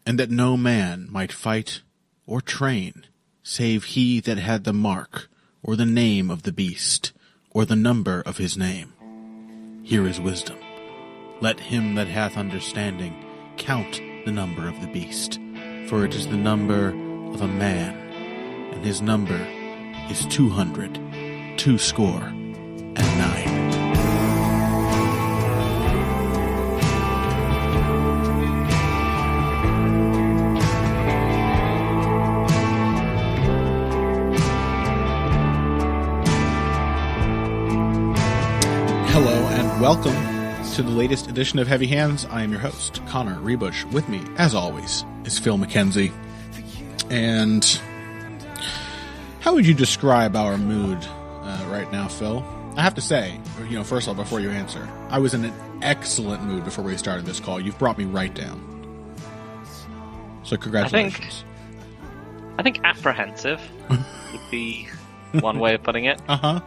and that no man might fight or train, save he that had the mark, or the name of the beast, or the number of his name. Here is wisdom. Let him that hath understanding count the number of the beast, for it is the number of a man, and his number is 269. Hello and welcome to the latest edition of Heavy Hands. I am your host, Connor Rebush. With me, as always, is Phil McKenzie. And how would you describe our mood right now, Phil? I have to say, first of all, before you answer, I was in an excellent mood before we started this call. You've brought me right down. So congratulations. I think apprehensive would be one way of putting it. Uh-huh.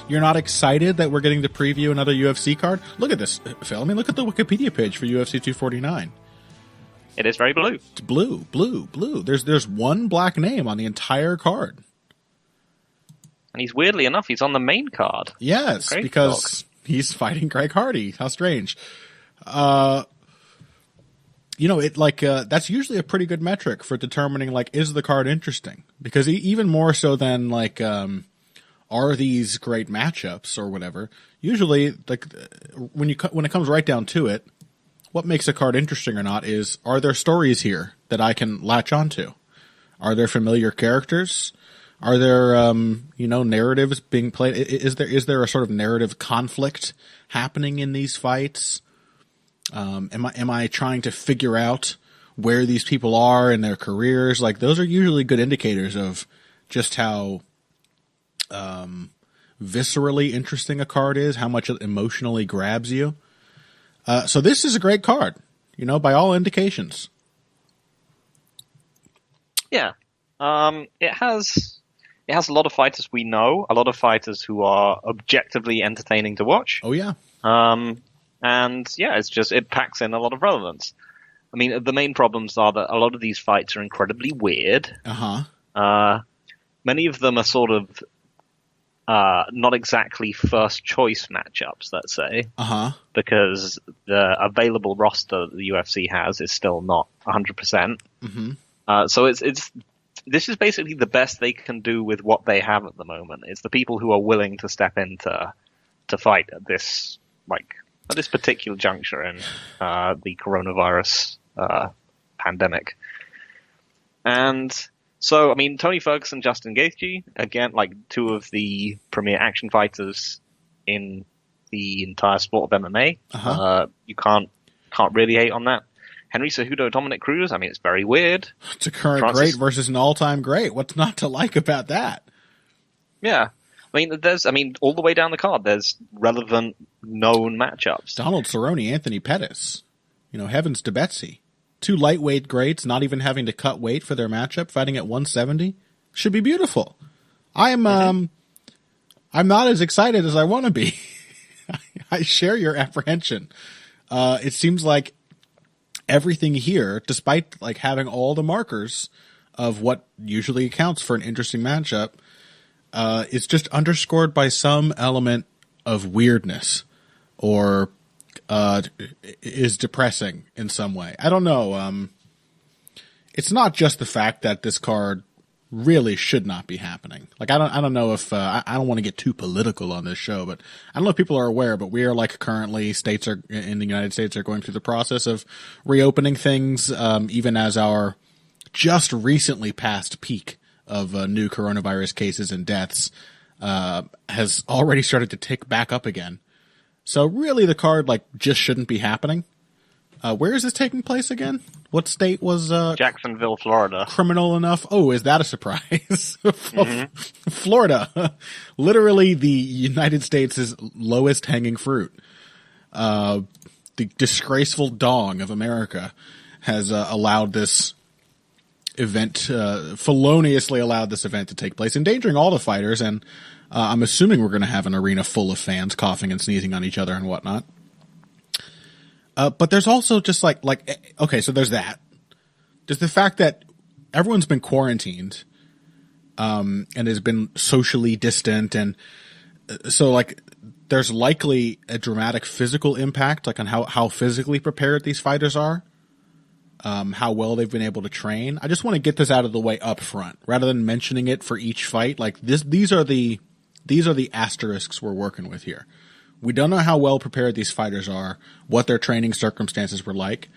You're not excited that we're getting to preview another UFC card? Look at this, Phil. I mean, look at the Wikipedia page for UFC 249. It is very blue. It's blue. There's one black name on the entire card. And he's, weirdly enough, he's on the main card. Yes, because he's fighting Greg Hardy. How strange. That's usually a pretty good metric for determining, is the card interesting? Because even more so than, are these great matchups or whatever? Usually, when it comes right down to it, what makes a card interesting or not is, are there stories here that I can latch onto? Are there familiar characters? Are there narratives being played? Is there a sort of narrative conflict happening in these fights? Am I trying to figure out where these people are in their careers? Those are usually good indicators of just how viscerally interesting a card is, how much it emotionally grabs you. So this is a great card, by all indications. Yeah. It has a lot of fighters we know, a lot of fighters who are objectively entertaining to watch. Oh yeah. It packs in a lot of relevance. I mean, the main problems are that a lot of these fights are incredibly weird. Uh-huh. Many of them are sort of not exactly first choice matchups, let's say. Uh-huh. Because the available roster that the UFC has is still not 100%. Mm-hmm. So this is basically the best they can do with what they have at the moment. It's the people who are willing to step in to fight at this particular juncture in the coronavirus pandemic. And so, I mean, Tony Ferguson, Justin Gaethje, again, two of the premier action fighters in the entire sport of MMA. Uh-huh. You can't really hate on that. Henry Cejudo, Dominic Cruz, I mean, it's very weird. It's a current great versus an all-time great. What's not to like about that? Yeah. I mean, all the way down the card, there's relevant, known matchups. Donald Cerrone, Anthony Pettis. Heavens to Betsy. Two lightweight greats not even having to cut weight for their matchup, fighting at 170. Should be beautiful. I'm not as excited as I want to be. I share your apprehension. It seems like everything here, despite having all the markers of what usually accounts for an interesting matchup, is just underscored by some element of weirdness or is depressing in some way. I don't know. It's not just the fact that this card really should not be happening. I don't know if I don't want to get too political on this show, but I don't know if people are aware, but we are currently states are in the United States are going through the process of reopening things, even as our just recently passed peak of new coronavirus cases and deaths has already started to tick back up again. So really the card just shouldn't be happening. Where is this taking place again? What state was Jacksonville, Florida. Criminal enough? Oh, is that a surprise? Mm-hmm. Florida. Literally the United States' lowest hanging fruit. The disgraceful dong of America has allowed this event, feloniously allowed this event to take place, endangering all the fighters, and I'm assuming we're going to have an arena full of fans coughing and sneezing on each other and whatnot. But there's also just okay, so there's that. Does the fact that everyone's been quarantined and has been socially distant, and so like there's likely a dramatic physical impact, like on how physically prepared these fighters are, how well they've been able to train. I just want to get this out of the way up front rather than mentioning it for each fight. Like these are the asterisks we're working with here. We don't know how well prepared these fighters are, what their training circumstances were like.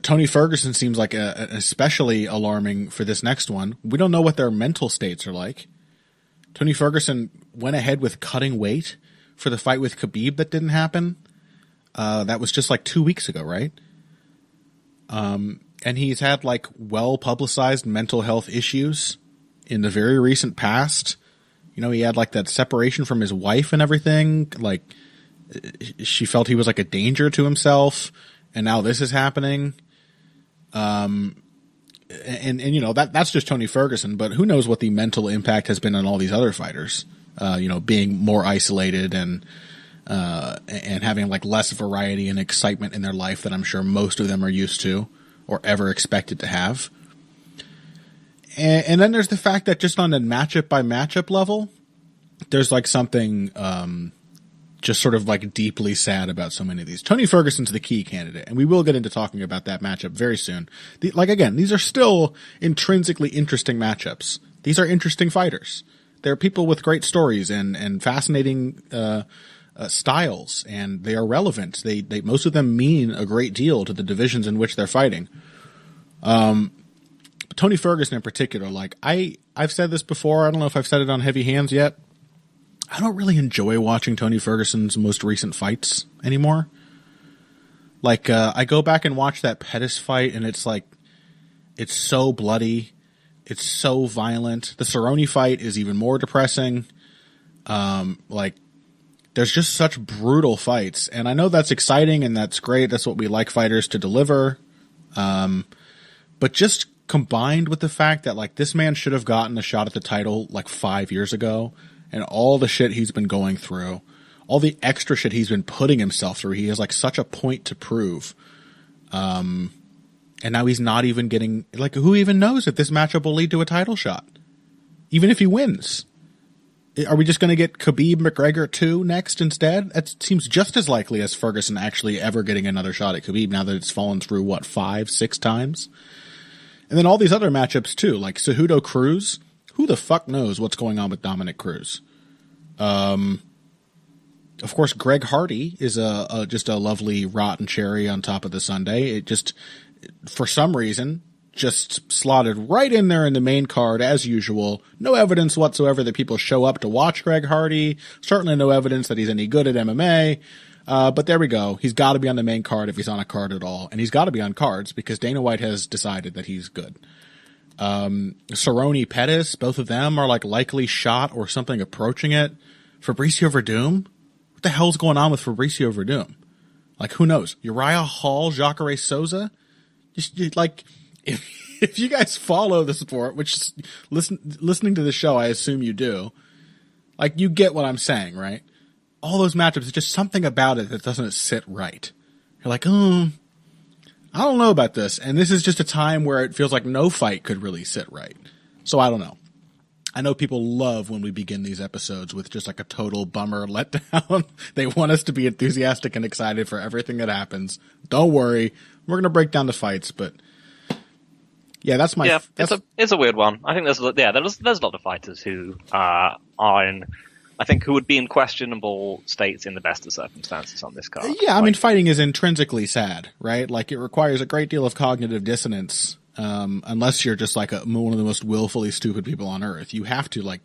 Tony Ferguson seems like especially alarming for this next one. We don't know what their mental states are like. Tony Ferguson went ahead with cutting weight for the fight with Khabib that didn't happen. That was just like 2 weeks ago, right? And he's had like well-publicized mental health issues in the very recent past. You know, he had like that separation from his wife and everything. Like she felt he was like a danger to himself, and now this is happening. And you know, that's just Tony Ferguson, but who knows what the mental impact has been on all these other fighters, you know, being more isolated and having like less variety and excitement in their life that I'm sure most of them are used to or ever expected to have. And then there's the fact that just on a matchup by matchup level, there's like something, just sort of like deeply sad about so many of these. Tony Ferguson's the key candidate, and we will get into talking about that matchup very soon. Again, these are still intrinsically interesting matchups. These are interesting fighters. They're people with great stories and fascinating styles, and they are relevant. They most of them mean a great deal to the divisions in which they're fighting. Tony Ferguson in particular, like I've said this before. I don't know if I've said it on Heavy Hands yet. I don't really enjoy watching Tony Ferguson's most recent fights anymore. Like, I go back and watch that Pettis fight, and it's like, it's so bloody. It's so violent. The Cerrone fight is even more depressing. Like, there's just such brutal fights. And I know that's exciting, and that's great. That's what we like fighters to deliver. But just combined with the fact that, like, this man should have gotten a shot at the title, like, 5 years ago. And all the shit he's been going through, all the extra shit he's been putting himself through, he has like such a point to prove. And now he's not even getting, like, who even knows if this matchup will lead to a title shot? Even if he wins. Are we just going to get Khabib McGregor 2 next instead? That seems just as likely as Ferguson actually ever getting another shot at Khabib now that it's fallen through, what, 5-6 times? And then all these other matchups too, like Cejudo Cruz. Who the fuck knows what's going on with Dominic Cruz? Of course, Greg Hardy is just a lovely rotten cherry on top of the sundae. It just, for some reason, just slotted right in there in the main card as usual. No evidence whatsoever that people show up to watch Greg Hardy. Certainly no evidence that he's any good at MMA. But there we go. He's got to be on the main card if he's on a card at all. And he's got to be on cards because Dana White has decided that he's good. Cerrone Pettis, both of them are like likely shot or something approaching it. Fabricio Verdum? What the hell's going on with Fabricio Verdum? Like, who knows? Uriah Hall, Jacare Souza? Just like, if you guys follow the sport, which is listening to the show, I assume you do, like, you get what I'm saying, right? All those matchups, there's just something about it that doesn't sit right. You're like, I don't know about this. And this is just a time where it feels like no fight could really sit right. So I don't know. I know people love when we begin these episodes with just like a total bummer letdown. They want us to be enthusiastic and excited for everything that happens. Don't worry. We're going to break down the fights, but yeah, that's my... Yeah, it's a weird one. I think there's a lot of fighters who are in... I think who would be in questionable states in the best of circumstances on this card. Yeah, I mean, fighting is intrinsically sad, right? Like, it requires a great deal of cognitive dissonance, unless you're just like one of the most willfully stupid people on earth. You have to like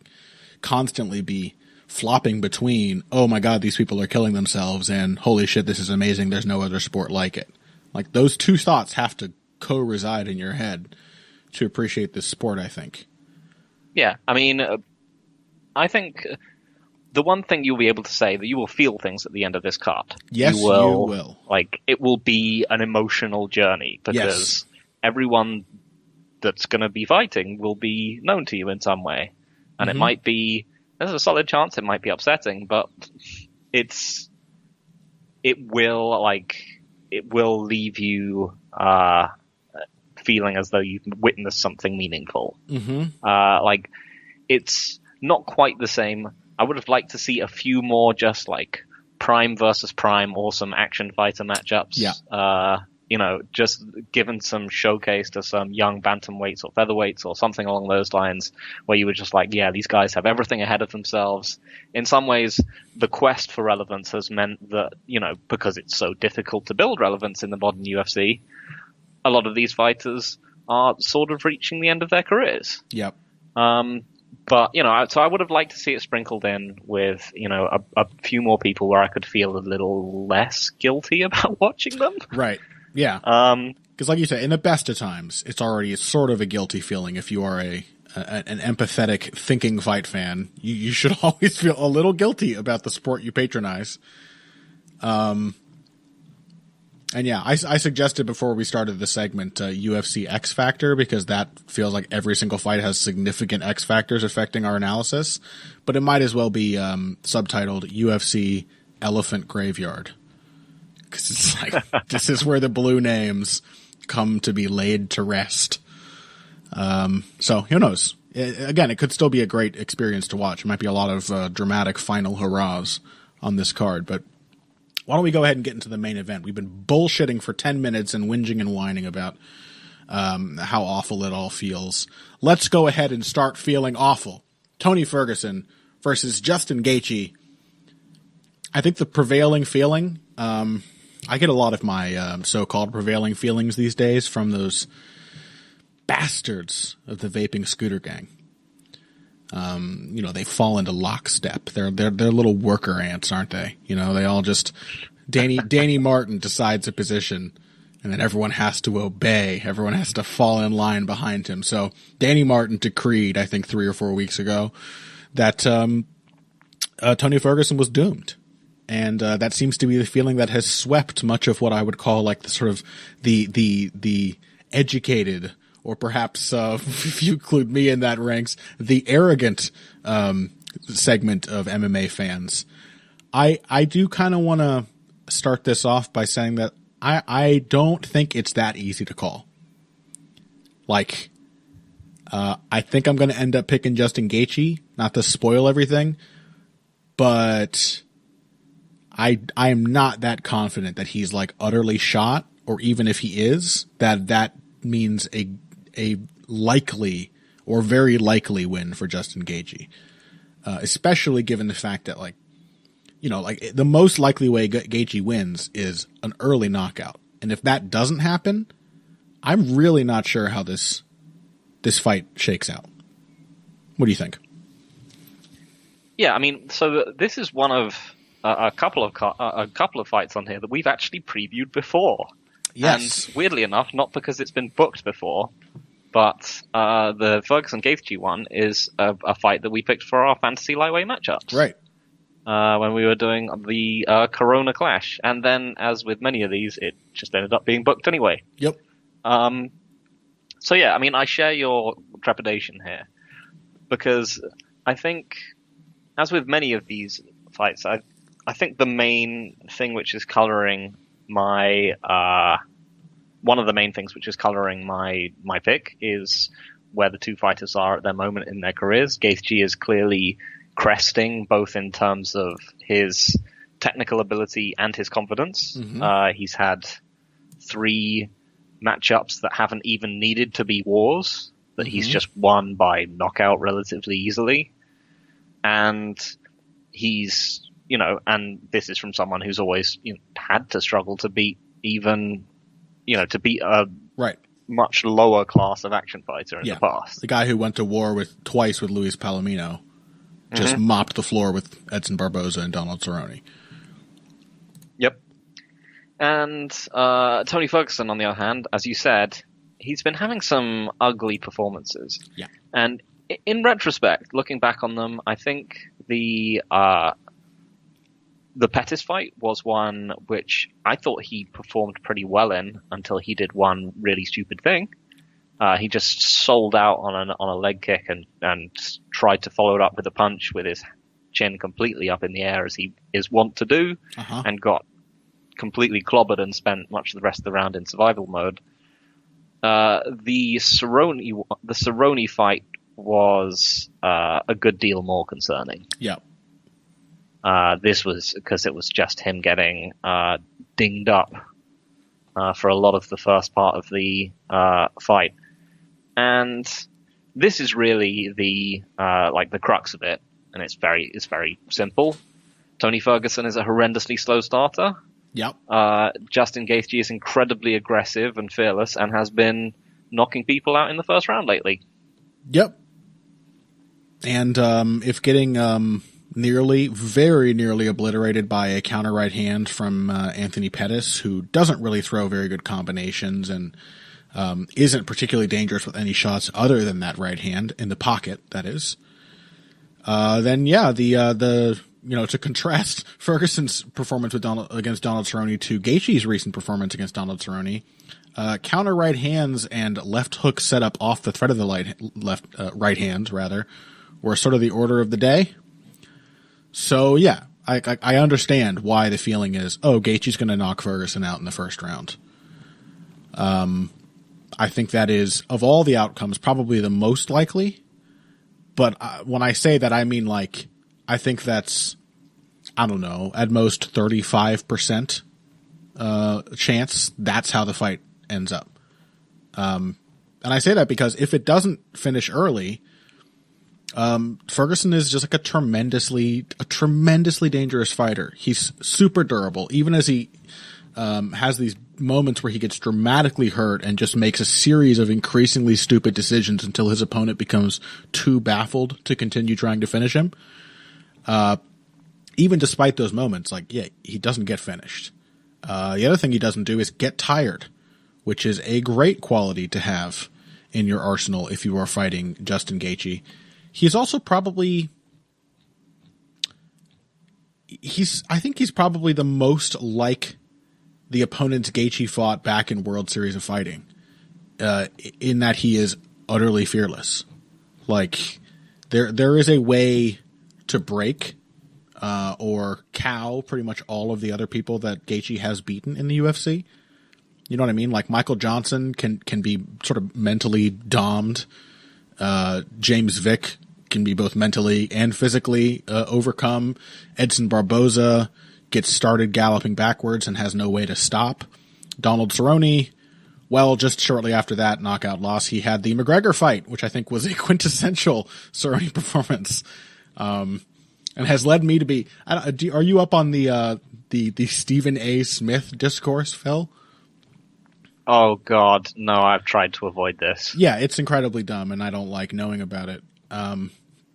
constantly be flopping between, oh my god, these people are killing themselves, and holy shit, this is amazing, there's no other sport like it. Like, those two thoughts have to co-reside in your head to appreciate this sport, I think. Yeah, I mean, I think... the one thing you'll be able to say that you will feel things at the end of this card. Yes, you will. Like, it will be an emotional journey because everyone that's going to be fighting will be known to you in some way. And it might be, there's a solid chance it might be upsetting, but it will leave you, feeling as though you've witnessed something meaningful. Mm-hmm. Like, it's not quite the same. I would have liked to see a few more just like Prime versus Prime awesome action fighter matchups. Yeah. Just given some showcase to some young bantamweights or featherweights or something along those lines, where you were just like, yeah, these guys have everything ahead of themselves. In some ways, the quest for relevance has meant that, because it's so difficult to build relevance in the modern UFC, a lot of these fighters are sort of reaching the end of their careers. Yep. But, so I would have liked to see it sprinkled in with, a few more people where I could feel a little less guilty about watching them. Right. Yeah. Because like you said, in the best of times, it's already sort of a guilty feeling. If you are an empathetic, thinking fight fan, you should always feel a little guilty about the sport you patronize. And yeah, I suggested before we started the segment UFC X Factor, because that feels like every single fight has significant X factors affecting our analysis. But it might as well be subtitled UFC Elephant Graveyard. Because it's like, this is where the blue names come to be laid to rest. So who knows? Again, it could still be a great experience to watch. It might be a lot of dramatic final hurrahs on this card. But why don't we go ahead and get into the main event? We've been bullshitting for 10 minutes and whinging and whining about how awful it all feels. Let's go ahead and start feeling awful. Tony Ferguson versus Justin Gaethje. I think the prevailing feeling... I get a lot of my so-called prevailing feelings these days from those bastards of the vaping scooter gang. They fall into lockstep. They're little worker ants, aren't they? They all just Danny Martin decides a position, and then everyone has to obey. Everyone has to fall in line behind him. So Danny Martin decreed, I think 3 or 4 weeks ago, that Tony Ferguson was doomed. And that seems to be the feeling that has swept much of what I would call like the sort of the educated, or perhaps if you include me in that ranks, the arrogant segment of MMA fans. I do kind of want to start this off by saying that I don't think it's that easy to call. Like, I think I'm going to end up picking Justin Gaethje, not to spoil everything, but I am not that confident that he's like utterly shot, or even if he is, that means a likely or very likely win for Justin Gaethje. Especially given the fact that the most likely way Gaethje wins is an early knockout. And if that doesn't happen, I'm really not sure how this fight shakes out. What do you think? Yeah, I mean, so this is one of a couple of fights on here that we've actually previewed before. Yes. And weirdly enough, not because it's been booked before, but the Ferguson-Gaethje one is a fight that we picked for our fantasy lightweight matchups. Right. When we were doing the Corona Clash. And then, as with many of these, it just ended up being booked anyway. Yep. So yeah, I mean, I share your trepidation here, because I think, as with many of these fights, I think the main thing which is coloring my one of the main things which is coloring my pick is where the two fighters are at their moment in their careers. Gaethje is clearly cresting, both in terms of his technical ability and his confidence. Mm-hmm. He's had 3 matchups that haven't even needed to be wars, that he's just won by knockout relatively easily. And he's, and this is from someone who's always had to struggle to beat even, to beat a much lower class of action fighter in the past. The guy who went to war twice with Luis Palomino just mopped the floor with Edson Barboza and Donald Cerrone. Yep. And Tony Ferguson, on the other hand, as you said, he's been having some ugly performances. Yeah. And in retrospect, looking back on them, I think the Pettis fight was one which I thought he performed pretty well in until he did one really stupid thing. He just sold out on a leg kick and tried to follow it up with a punch with his chin completely up in the air, as he is wont to do, and got completely clobbered and spent much of the rest of the round in survival mode. The Cerrone fight was a good deal more concerning. Yeah. This was because it was just him getting dinged up for a lot of the first part of the fight, and this is really the the crux of it, and it's very simple. Tony Ferguson is a horrendously slow starter. Yep. Justin Gaethje is incredibly aggressive and fearless, and has been knocking people out in the first round lately. Yep. And if getting very nearly obliterated by a counter right hand from Anthony Pettis, who doesn't really throw very good combinations and isn't particularly dangerous with any shots other than that right hand in the pocket, that is. Then yeah, the to contrast Ferguson's performance against Donald Cerrone to Gaethje's recent performance against Donald Cerrone, counter right hands and left hook setup off the threat of the right hands rather were sort of the order of the day. So yeah, I understand why the feeling is, Gaethje's going to knock Ferguson out in the first round. I think that is, of all the outcomes, probably the most likely. But when I say that, I mean I think that's, I don't know, at most 35% chance that's how the fight ends up. And I say that because if it doesn't finish early, Ferguson is just a tremendously dangerous fighter. He's super durable, even as he has these moments where he gets dramatically hurt and just makes a series of increasingly stupid decisions until his opponent becomes too baffled to continue trying to finish him. Even despite those moments, he doesn't get finished. The other thing he doesn't do is get tired, which is a great quality to have in your arsenal if you are fighting Justin Gaethje. He's also probably, I think he's probably the most like the opponents Gaethje fought back in World Series of Fighting, in that he is utterly fearless. There is a way to break or cow pretty much all of the other people that Gaethje has beaten in the UFC. You know what I mean? Michael Johnson can be sort of mentally domed. James Vick can be both mentally and physically overcome. Edson Barboza gets started galloping backwards and has no way to stop. Donald Cerrone, well, just shortly after that knockout loss, he had the McGregor fight, which I think was a quintessential Cerrone performance, and has led me to be. Are you up on the Stephen A. Smith discourse, Phil? Oh God, no! I've tried to avoid this. Yeah, it's incredibly dumb, and I don't like knowing about it.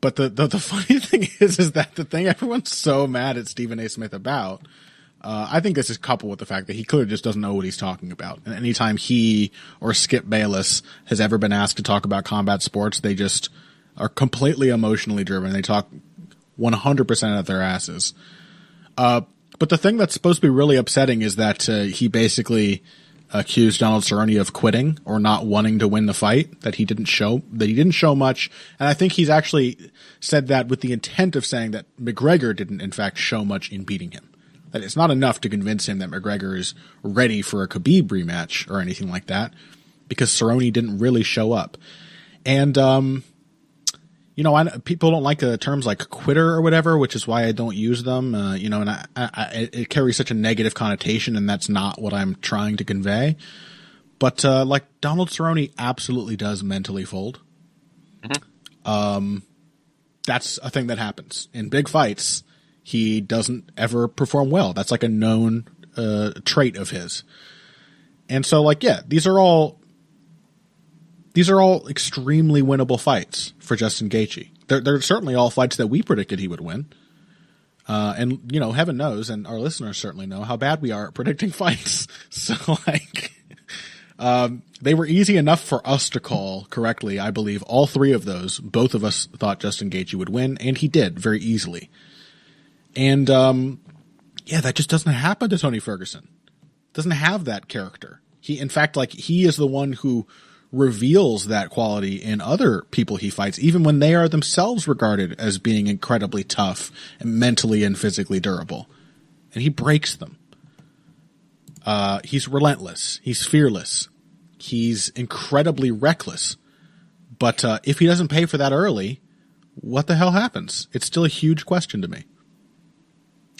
But the funny thing is that the thing everyone's so mad at Stephen A. Smith about, I think this is coupled with the fact that he clearly just doesn't know what he's talking about. And anytime he or Skip Bayless has ever been asked to talk about combat sports, they just are completely emotionally driven. They talk 100% out of their asses. But the thing that's supposed to be really upsetting is that he basically accused Donald Cerrone of quitting or not wanting to win the fight, that he didn't show much. And I think he's actually said that with the intent of saying that McGregor didn't in fact show much in beating him. That it's not enough to convince him that McGregor is ready for a Khabib rematch or anything like that, because Cerrone didn't really show up. And, people don't like terms like quitter or whatever, which is why I don't use them. And it carries such a negative connotation, and that's not what I'm trying to convey. But Donald Cerrone absolutely does mentally fold. Mm-hmm. That's a thing that happens in big fights. He doesn't ever perform well. That's a known trait of his. And so, these are all extremely winnable fights for Justin Gaethje. They're certainly all fights that we predicted he would win. And, heaven knows, and our listeners certainly know how bad we are at predicting fights. So, they were easy enough for us to call correctly, I believe. All three of those, both of us thought Justin Gaethje would win, and he did very easily. And, that just doesn't happen to Tony Ferguson. Doesn't have that character. He is the one who reveals that quality in other people he fights, even when they are themselves regarded as being incredibly tough and mentally and physically durable. And he breaks them. He's relentless. He's fearless. he's incredibly reckless. But if he doesn't pay for that early, what the hell happens? It's still a huge question to me.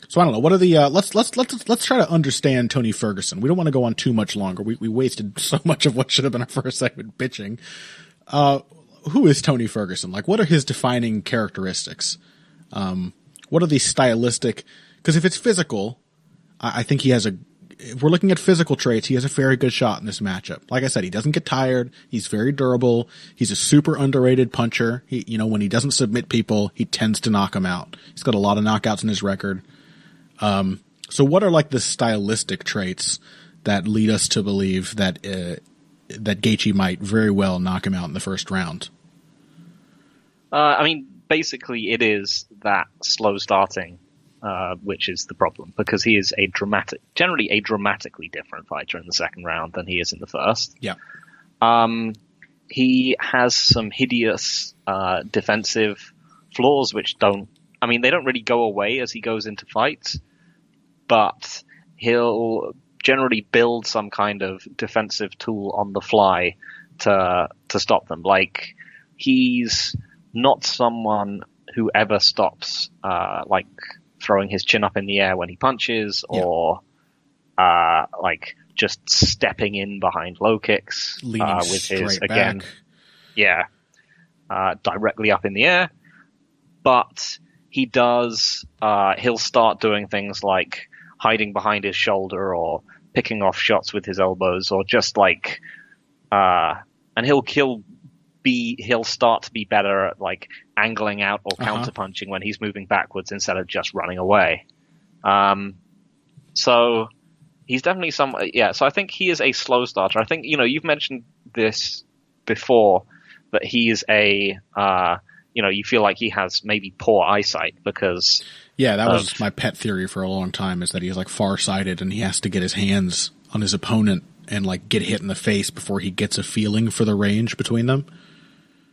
So I don't know. What are the let's try to understand Tony Ferguson. We don't want to go on too much longer. We wasted so much of what should have been our first segment bitching. Who is Tony Ferguson? Like, what are his defining characteristics? What are the stylistic? Because if it's physical, I think he has if we're looking at physical traits, he has a very good shot in this matchup. Like I said, he doesn't get tired. He's very durable. He's a super underrated puncher. When he doesn't submit people, he tends to knock them out. He's got a lot of knockouts in his record. So what are like the stylistic traits that lead us to believe that Gaethje might very well knock him out in the first round? Basically it is that slow starting, which is the problem, because he is generally a dramatically different fighter in the second round than he is in the first. Yeah. He has some hideous defensive flaws which they don't really go away as he goes into fights, but he'll generally build some kind of defensive tool on the fly to stop them. Like, he's not someone who ever stops, throwing his chin up in the air when he punches, or just stepping in behind low kicks with his again, directly up in the air. But he does. He'll start doing things like hiding behind his shoulder or picking off shots with his elbows, or just and he'll start to be better at like angling out or counterpunching when he's moving backwards instead of just running away. So he's definitely so I think he is a slow starter. I think, you've mentioned this before, that he is you feel like he has maybe poor eyesight because... Yeah, that was my pet theory for a long time, is that he's like farsighted and he has to get his hands on his opponent and like get hit in the face before he gets a feeling for the range between them.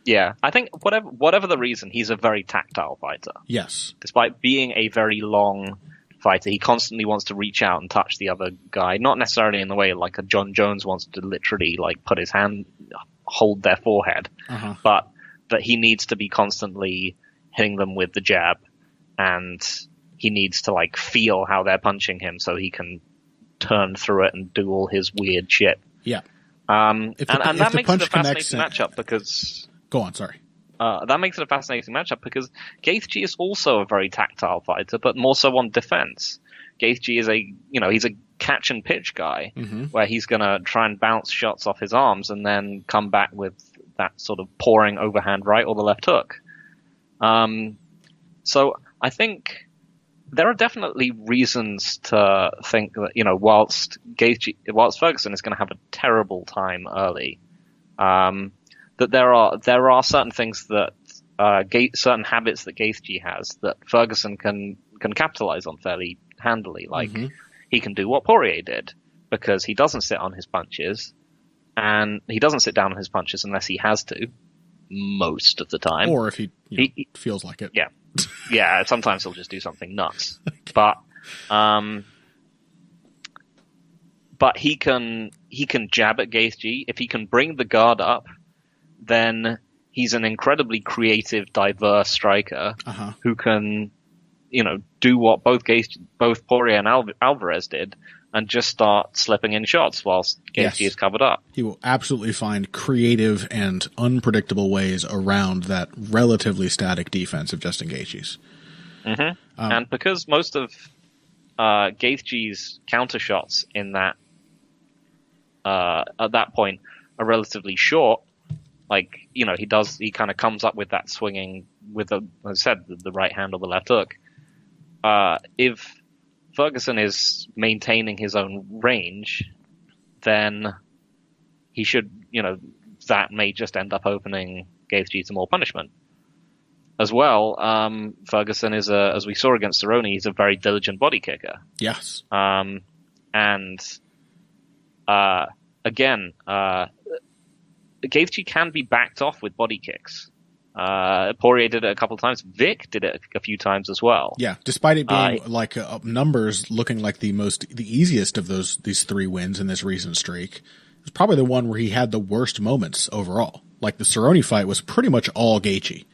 Yeah, I think whatever the reason, he's a very tactile fighter. Yes. Despite being a very long fighter, he constantly wants to reach out and touch the other guy, not necessarily in the way like a John Jones wants to literally like put his hand, hold their forehead, but that he needs to be constantly hitting them with the jab, and he needs to like feel how they're punching him so he can turn through it and do all his weird shit. Yeah. And that makes it a fascinating matchup because... Go on, sorry. That makes it a fascinating matchup because Gaethje is also a very tactile fighter, but more so on defense. Gaethje is he's a catch and pitch guy, where he's going to try and bounce shots off his arms and then come back with that sort of pouring overhand right or the left hook. So I think there are definitely reasons to think that, whilst Ferguson is going to have a terrible time early, that there are certain things that certain habits that Gaethje has that Ferguson can capitalize on fairly handily. Like he can do what Poirier did, because he doesn't sit on his punches, and he doesn't sit down on his punches unless he has to, most of the time, or if he feels like it. Yeah. Sometimes he'll just do something nuts, but he can jab at Gaethje. If he can bring the guard up, then he's an incredibly creative, diverse striker who can, do what both Poirier and Alvarez did, and just start slipping in shots whilst Gaethje is covered up. He will absolutely find creative and unpredictable ways around that relatively static defense of Justin Gaethje's. And because most of Gaethje's counter shots in that at that point are relatively short, like, he kind of comes up with that swinging with as I said, the right hand or the left hook. If Ferguson is maintaining his own range, then he should, that may just end up opening Gaethje to more punishment. As well, Ferguson is as we saw against Cerrone, he's a very diligent body kicker. Yes. Again, Gaethje can be backed off with body kicks. Poirier did it a couple of times. Vic did it a few times as well. Yeah, despite it being numbers looking like the easiest of these three wins in this recent streak, was probably the one where he had the worst moments overall. Like the Cerrone fight was pretty much all Gaethje.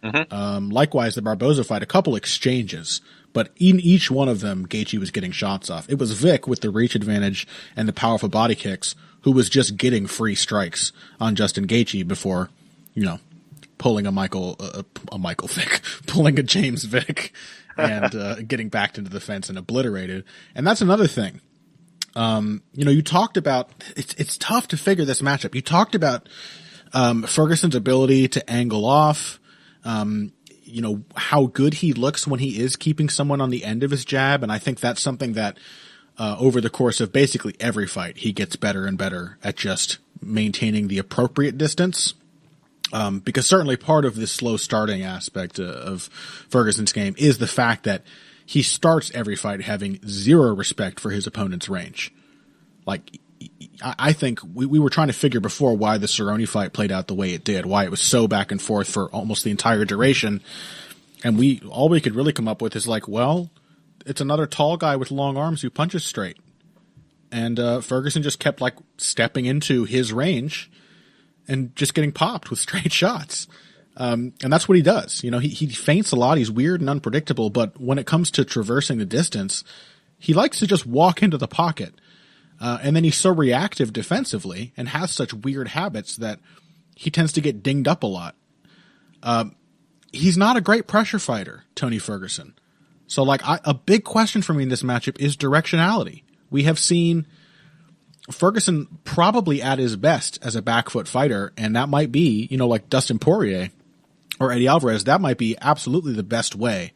Likewise, the Barboza fight, a couple exchanges, but in each one of them, Gaethje was getting shots off. It was Vic with the reach advantage and the powerful body kicks who was just getting free strikes on Justin Gaethje before, pulling pulling a James Vick and getting backed into the fence and obliterated. And that's another thing. You talked about it's tough to figure this matchup. You talked about Ferguson's ability to angle off, how good he looks when he is keeping someone on the end of his jab. And I think that's something that over the course of basically every fight, he gets better and better at just maintaining the appropriate distance. Because certainly part of this slow starting aspect of Ferguson's game is the fact that he starts every fight having zero respect for his opponent's range. Like, I think we were trying to figure before why the Cerrone fight played out the way it did, why it was so back and forth for almost the entire duration. And all we could really come up with is like, well, it's another tall guy with long arms who punches straight. And Ferguson just kept like stepping into his range and just getting popped with straight shots. And that's what he does. He feints a lot. He's weird and unpredictable, but when it comes to traversing the distance, he likes to just walk into the pocket. And then he's so reactive defensively and has such weird habits that he tends to get dinged up a lot. He's not a great pressure fighter, Tony Ferguson. So a big question for me in this matchup is directionality. We have seen Ferguson probably at his best as a back foot fighter, and that might be, like Dustin Poirier or Eddie Alvarez, that might be absolutely the best way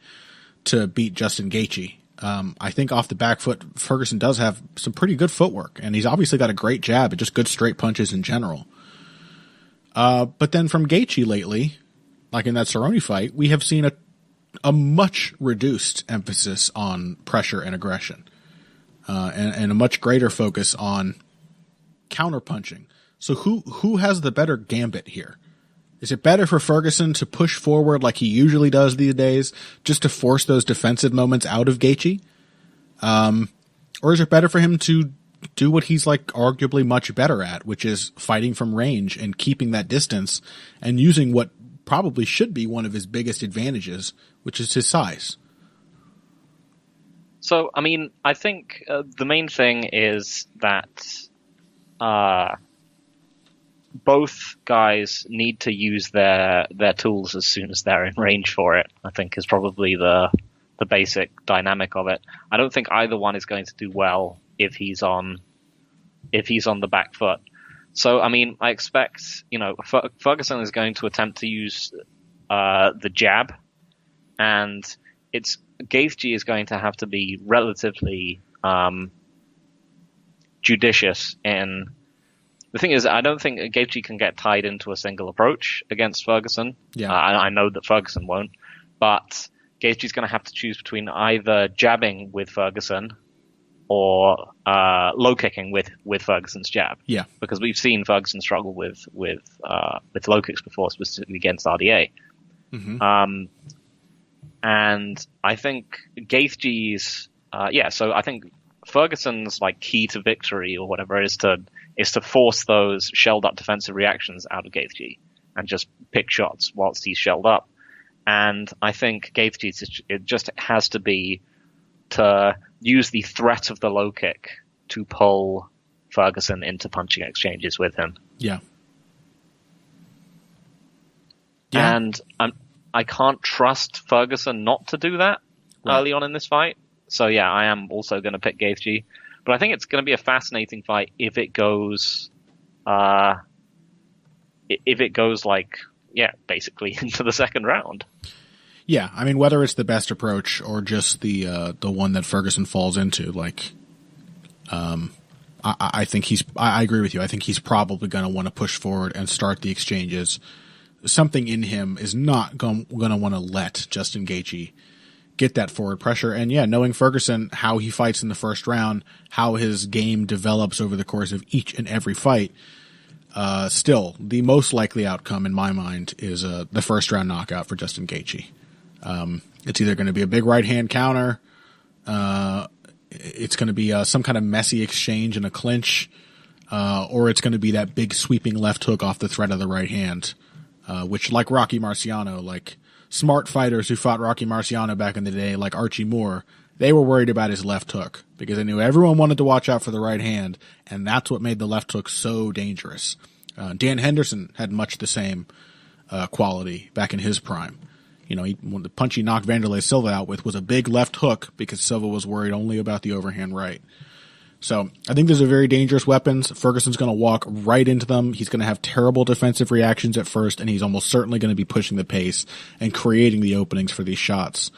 to beat Justin Gaethje. I think off the back foot, Ferguson does have some pretty good footwork, and he's obviously got a great jab and just good straight punches in general. But then from Gaethje lately, like in that Cerrone fight, we have seen a much reduced emphasis on pressure and aggression. And a much greater focus on counterpunching. So who has the better gambit here? Is it better for Ferguson to push forward like he usually does these days, just to force those defensive moments out of Gaethje? Or is it better for him to do what he's arguably much better at, which is fighting from range and keeping that distance and using what probably should be one of his biggest advantages, which is his size? So, I think the main thing is that both guys need to use their tools as soon as they're in range for it, I think is probably the basic dynamic of it. I don't think either one is going to do well if he's on the back foot. So, I expect, Ferguson is going to attempt to use the jab, and Gaethje is going to have to be relatively judicious in. The thing is, I don't think Gaethje can get tied into a single approach against Ferguson. Yeah, I know that Ferguson won't, but Gaethje's going to have to choose between either jabbing with Ferguson or low kicking with Ferguson's jab. Yeah, because we've seen Ferguson struggle with low kicks before, specifically against RDA. Mm-hmm. And I think Gaethje's, so I think Ferguson's key to victory or whatever is to force those shelled up defensive reactions out of Gaethje and just pick shots whilst he's shelled up. And I think Gaethje, it just has to be to use the threat of the low kick to pull Ferguson into punching exchanges with him. Yeah. And I can't trust Ferguson not to do that early on in this fight. So yeah, I am also going to pick Gaethje. But I think it's going to be a fascinating fight if it goes, basically into the second round. Yeah, whether it's the best approach or just the one that Ferguson falls into, I think I agree with you. I think he's probably going to want to push forward and start the exchanges. Something in him is not going to want to let Justin Gaethje get that forward pressure. And yeah, knowing Ferguson, how he fights in the first round, how his game develops over the course of each and every fight, still the most likely outcome in my mind is the first round knockout for Justin Gaethje. It's either going to be a big right hand counter, it's going to be some kind of messy exchange in a clinch. or it's going to be that big sweeping left hook off the thread of the right hand, which, like Rocky Marciano, like smart fighters who fought Rocky Marciano back in the day, like Archie Moore, they were worried about his left hook because they knew everyone wanted to watch out for the right hand, and that's what made the left hook so dangerous. Dan Henderson had much the same quality back in his prime. The punch he knocked Vanderlei Silva out with was a big left hook because Silva was worried only about the overhand right. So I think those are very dangerous weapons. Ferguson's going to walk right into them. He's going to have terrible defensive reactions at first, and he's almost certainly going to be pushing the pace and creating the openings for these shots.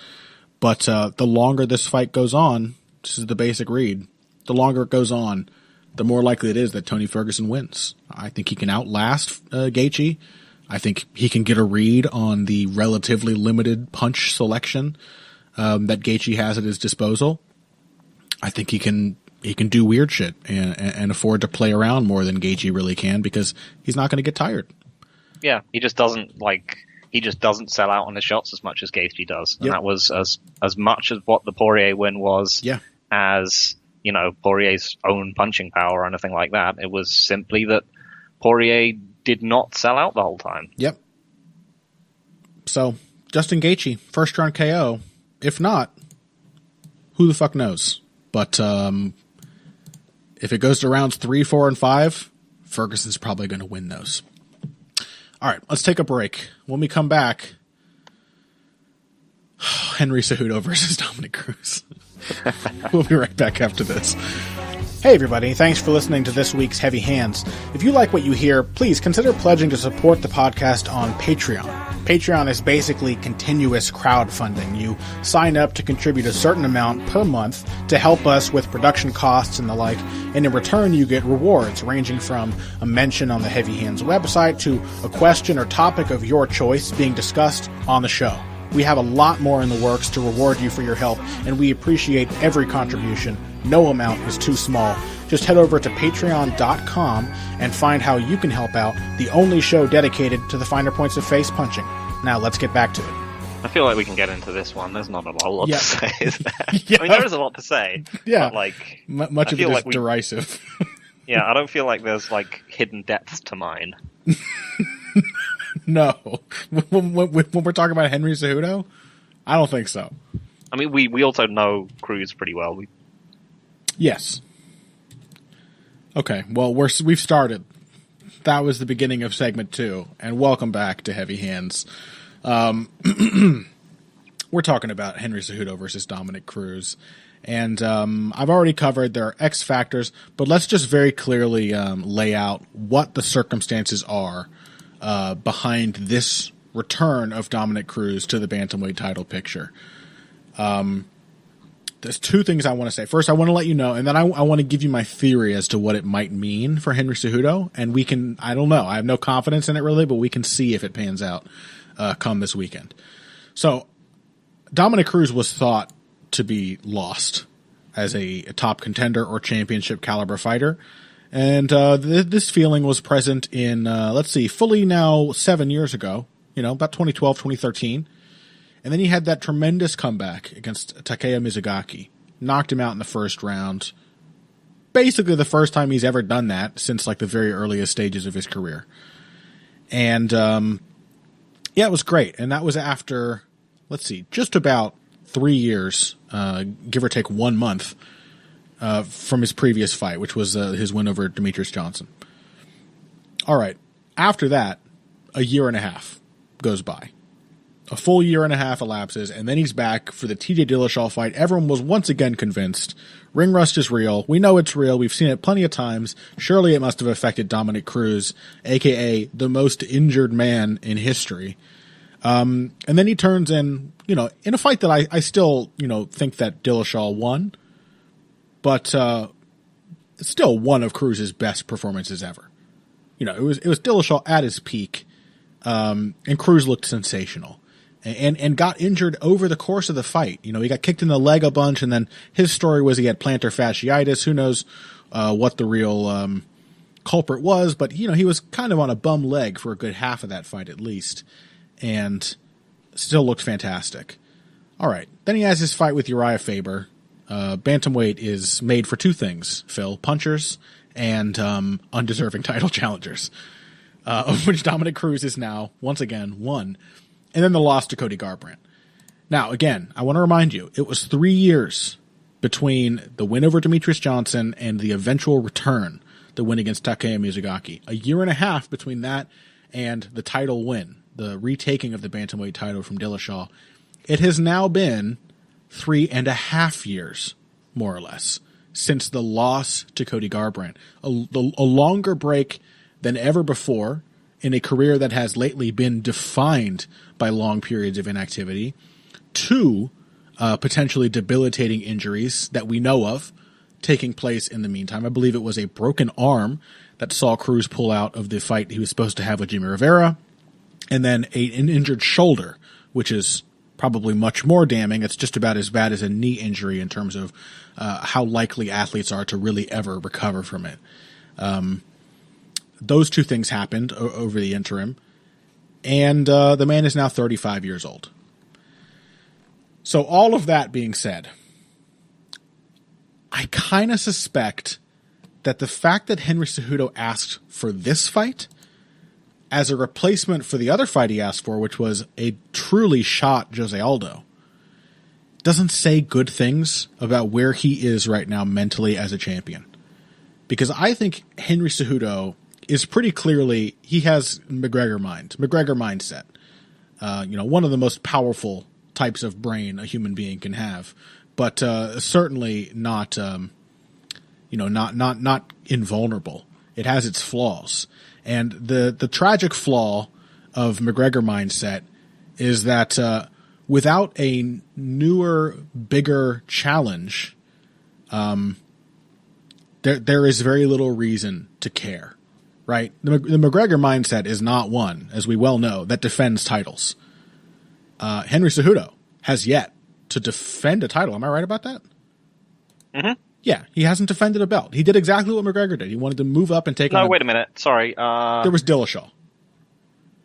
But the longer this fight goes on, this is the basic read, the longer it goes on, the more likely it is that Tony Ferguson wins. I think he can outlast Gaethje. I think he can get a read on the relatively limited punch selection that Gaethje has at his disposal. I think he can do weird shit and afford to play around more than Gaethje really can because he's not going to get tired. Yeah, he just doesn't sell out on his shots as much as Gaethje does. And that was as much as what the Poirier win was as, Poirier's own punching power or anything like that. It was simply that Poirier did not sell out the whole time. Yep. So, Justin Gaethje, first round KO. If not, who the fuck knows? But if it goes to rounds 3, 4, and 5, Ferguson's probably going to win those. All right, let's take a break. When we come back, Henry Cejudo versus Dominic Cruz. We'll be right back after this. Hey everybody, thanks for listening to this week's Heavy Hands. If you like what you hear, please consider pledging to support the podcast on Patreon. Patreon is basically continuous crowdfunding. You sign up to contribute a certain amount per month to help us with production costs and the like, and in return you get rewards ranging from a mention on the Heavy Hands website to a question or topic of your choice being discussed on the show. We have a lot more in the works to reward you for your help, and we appreciate every contribution. No amount is too small. Just head over to patreon.com and find how you can help out the only show dedicated to the finer points of face punching. Now let's get back to it. I feel like we can get into this one. There's not a lot to say, is there? Yeah. I mean, there is a lot to say. Yeah. But, much of it is derisive. Yeah, I don't feel like there's, hidden depths to mine. No. When we're talking about Henry Cejudo, I don't think so. I mean, we also know Cruz pretty well. Yes. Okay, well, we've started. That was the beginning of segment 2, and welcome back to Heavy Hands. We're talking about Henry Cejudo versus Dominic Cruz, and I've already covered their X factors, but let's just very clearly lay out what the circumstances are behind this return of Dominic Cruz to the bantamweight title picture. There's two things I want to say. First, I want to let you know, and then I want to give you my theory as to what it might mean for Henry Cejudo, and we can, I don't know, I have no confidence in it really, but we can see if it pans out come this weekend. So, Dominic Cruz was thought to be lost as a top contender or championship caliber fighter, and this feeling was present in, fully now 7 years ago, about 2012, 2013. And then he had that tremendous comeback against Takeya Mizugaki. Knocked him out in the first round. Basically the first time he's ever done that since the very earliest stages of his career. And, it was great. And that was after, just about 3 years, give or take 1 month, from his previous fight, which was his win over Demetrius Johnson. All right. After that, a year and a half goes by. A full year and a half elapses, and then he's back for the TJ Dillashaw fight. Everyone was once again convinced ring rust is real. We know it's real. We've seen it plenty of times. Surely it must have affected Dominic Cruz, a.k.a. the most injured man in history. And then he turns in, in a fight that I still, think that Dillashaw won, but it's still one of Cruz's best performances ever. It was Dillashaw at his peak, and Cruz looked sensational. And got injured over the course of the fight. He got kicked in the leg a bunch, and then his story was he had plantar fasciitis. Who knows what the real culprit was, but he was kind of on a bum leg for a good half of that fight at least, and still looked fantastic. All right, then he has his fight with Uriah Faber. Bantamweight is made for two things, Phil: punchers and undeserving title challengers, of which Dominic Cruz is now, once again, one. And then the loss to Cody Garbrandt. Now, again, I want to remind you, it was 3 years between the win over Demetrius Johnson and the eventual return, the win against Takeya Mizugaki. A year and a half between that and the title win, the retaking of the bantamweight title from Dillashaw. It has now been 3.5 years, more or less, since the loss to Cody Garbrandt. A longer break than ever before in a career that has lately been defined by long periods of inactivity. 2 potentially debilitating injuries that we know of taking place in the meantime. I believe it was a broken arm that saw Cruz pull out of the fight he was supposed to have with Jimmy Rivera, and then an injured shoulder, which is probably much more damning. It's just about as bad as a knee injury in terms of how likely athletes are to really ever recover from it. Those 2 things happened over the interim, and the man is now 35 years old. So all of that being said, I kind of suspect that the fact that Henry Cejudo asked for this fight as a replacement for the other fight he asked for, which was a truly shot Jose Aldo, doesn't say good things about where he is right now mentally as a champion. Because I think Henry Cejudo is pretty clearly, he has McGregor mindset. One of the most powerful types of brain a human being can have, but certainly not invulnerable. It has its flaws. And the tragic flaw of McGregor mindset is that without a newer, bigger challenge, there is very little reason to care, right? The McGregor mindset is not one, as we well know, that defends titles. Henry Cejudo has yet to defend a title. Am I right about that? Mm-hmm. Yeah, he hasn't defended a belt. He did exactly what McGregor did. He wanted to move up and take on... No, wait a minute. Sorry. There was Dillashaw.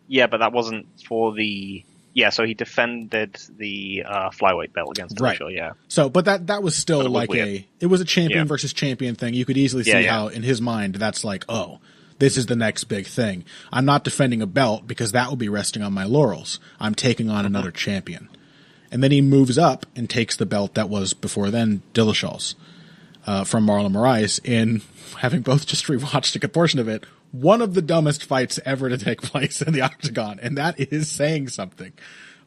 Yeah, but that wasn't for the... Yeah, so he defended the flyweight belt against Dillashaw, right. Yeah. So, but that was still like weird. It was a champion versus champion thing. You could easily see how, in his mind, that's like, oh, this is the next big thing. I'm not defending a belt because that will be resting on my laurels. I'm taking on another champion. And then he moves up and takes the belt that was before then Dillashaw's from Marlon Moraes, in having both just rewatched a good portion of it, one of the dumbest fights ever to take place in the octagon. And that is saying something.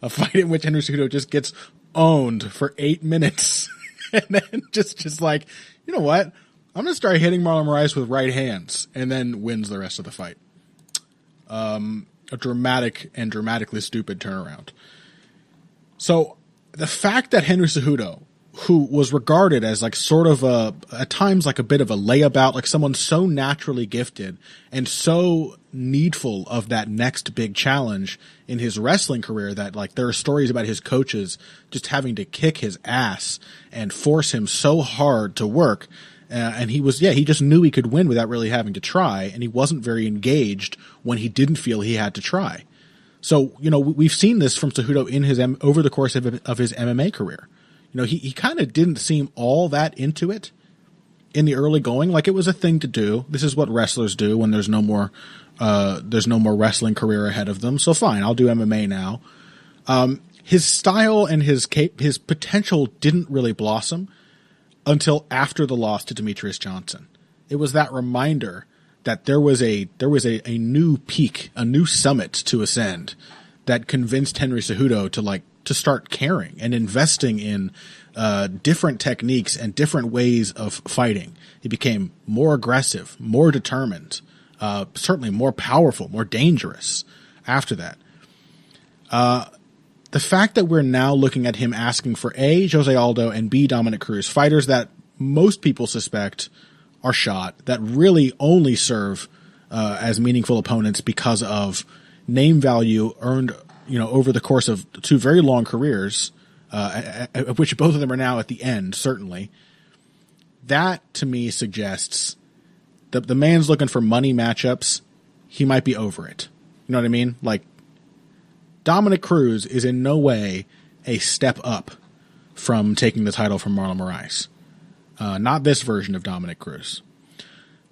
A fight in which Henry Cejudo just gets owned for 8 minutes and then just like, you know what? I'm going to start hitting Marlon Moraes with right hands, and then wins the rest of the fight. A dramatic and dramatically stupid turnaround. So the fact that Henry Cejudo, who was regarded as like sort of at times like a bit of a layabout, like someone so naturally gifted and so needful of that next big challenge in his wrestling career, that like there are stories about his coaches just having to kick his ass and force him so hard to work. And he just knew he could win without really having to try. And he wasn't very engaged when he didn't feel he had to try. So, we've seen this from Cejudo in his over the course of his MMA career. He kind of didn't seem all that into it in the early going. Like it was a thing to do. This is what wrestlers do when there's no more wrestling career ahead of them. So fine, I'll do MMA now. His style and his potential didn't really blossom until after the loss to Demetrius Johnson. It was that reminder that there was a new peak, a new summit to ascend, that convinced Henry Cejudo to start caring and investing in different techniques and different ways of fighting. He became more aggressive, more determined, certainly more powerful, more dangerous after that. The fact that we're now looking at him asking for A, Jose Aldo, and B, Dominic Cruz, fighters that most people suspect are shot, that really only serve as meaningful opponents because of name value earned over the course of 2 very long careers, of which both of them are now at the end, certainly. That, to me, suggests that the man's looking for money matchups. He might be over it. You know what I mean? Like, Dominic Cruz is in no way a step up from taking the title from Marlon Moraes. Not this version of Dominic Cruz.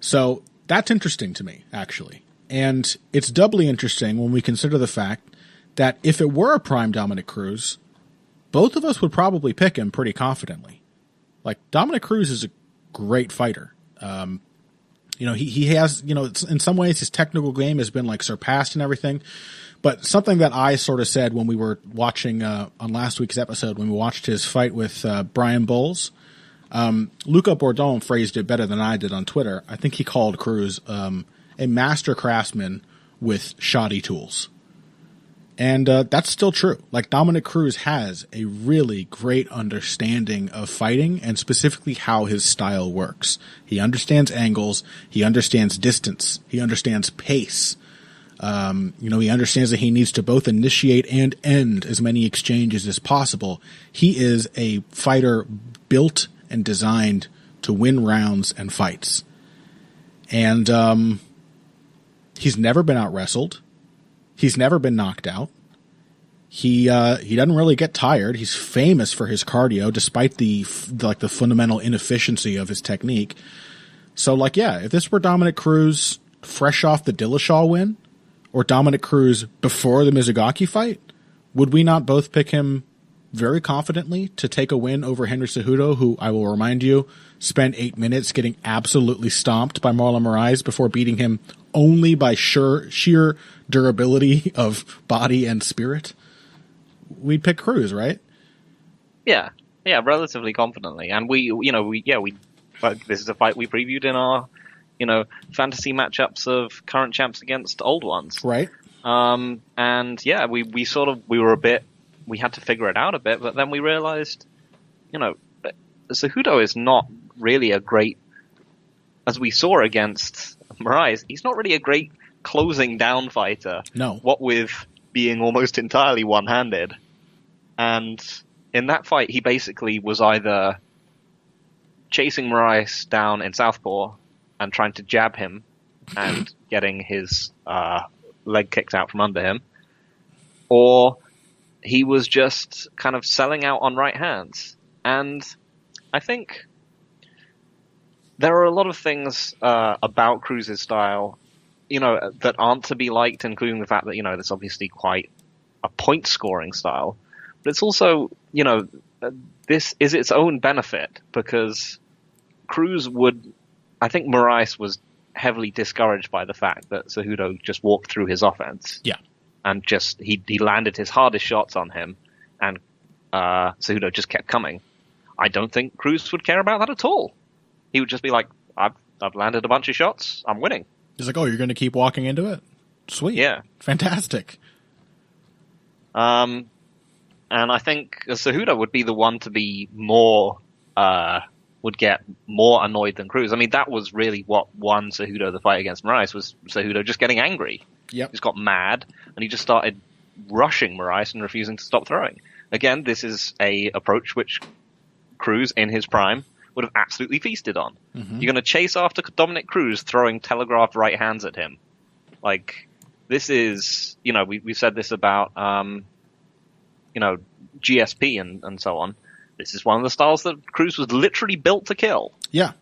So that's interesting to me, actually. And it's doubly interesting when we consider the fact that if it were a prime Dominic Cruz, both of us would probably pick him pretty confidently. Like, Dominic Cruz is a great fighter. He has, in some ways his technical game has been like surpassed and everything. But something that I sort of said when we were watching on last week's episode, when we watched his fight with Brian Bowles, Luca Bordon phrased it better than I did on Twitter. I think he called Cruz a master craftsman with shoddy tools. And that's still true. Like, Dominic Cruz has a really great understanding of fighting and specifically how his style works. He understands angles. He understands distance. He understands pace. He understands that he needs to both initiate and end as many exchanges as possible. He is a fighter built and designed to win rounds and fights. And he's never been out-wrestled. He's never been knocked out. He doesn't really get tired. He's famous for his cardio, despite the fundamental inefficiency of his technique. So, if this were Dominic Cruz fresh off the Dillashaw win, or Dominic Cruz before the Mizugaki fight, would we not both pick him very confidently to take a win over Henry Cejudo, who, I will remind you, spent 8 minutes getting absolutely stomped by Marlon Moraes before beating him only by sheer durability of body and spirit? We'd pick Cruz, right? Yeah, relatively confidently. And this is a fight we previewed in our, fantasy matchups of current champs against old ones. Right. We had to figure it out a bit, but then we realized, Cejudo is not really a great, as we saw against Moraes, he's not really a great closing down fighter. No. What with being almost entirely one-handed. And in that fight, he basically was either chasing Moraes down in southpaw and trying to jab him and getting his leg kicked out from under him, or he was just kind of selling out on right hands. And I think there are a lot of things about Cruz's style, that aren't to be liked, including the fact that, that's obviously quite a point-scoring style. But it's also, this is its own benefit, because Cruz I think Moraes was heavily discouraged by the fact that Cejudo just walked through his offense. Yeah. And just, he landed his hardest shots on him, and Cejudo just kept coming. I don't think Cruz would care about that at all. He would just be like, I've landed a bunch of shots, I'm winning. He's like, oh, you're going to keep walking into it? Sweet. Yeah. Fantastic. And I think Cejudo would be the one to be more, would get more annoyed than Cruz. I mean, that was really what won Cejudo the fight against Moraes, was Cejudo just getting angry. Yep. He just got mad, and he just started rushing Moraes and refusing to stop throwing. Again, this is a approach which Cruz, in his prime, would have absolutely feasted on. Mm-hmm. You're going to chase after Dominic Cruz throwing telegraphed right hands at him. Like, this is, we've said this about, GSP and so on. This is one of the styles that Cruz was literally built to kill. Yeah.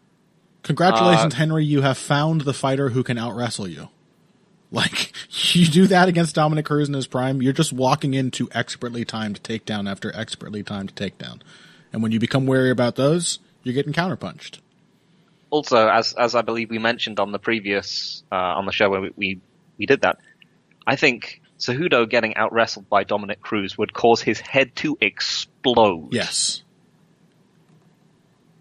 Congratulations, Henry. You have found the fighter who can out-wrestle you. Like, you do that against Dominic Cruz in his prime, you're just walking into expertly timed takedown after expertly timed takedown. And when you become wary about those, you're getting counterpunched. Also, as I believe we mentioned on the previous, on the show where we did that, I think Cejudo getting out-wrestled by Dominic Cruz would cause his head to explode. Yes.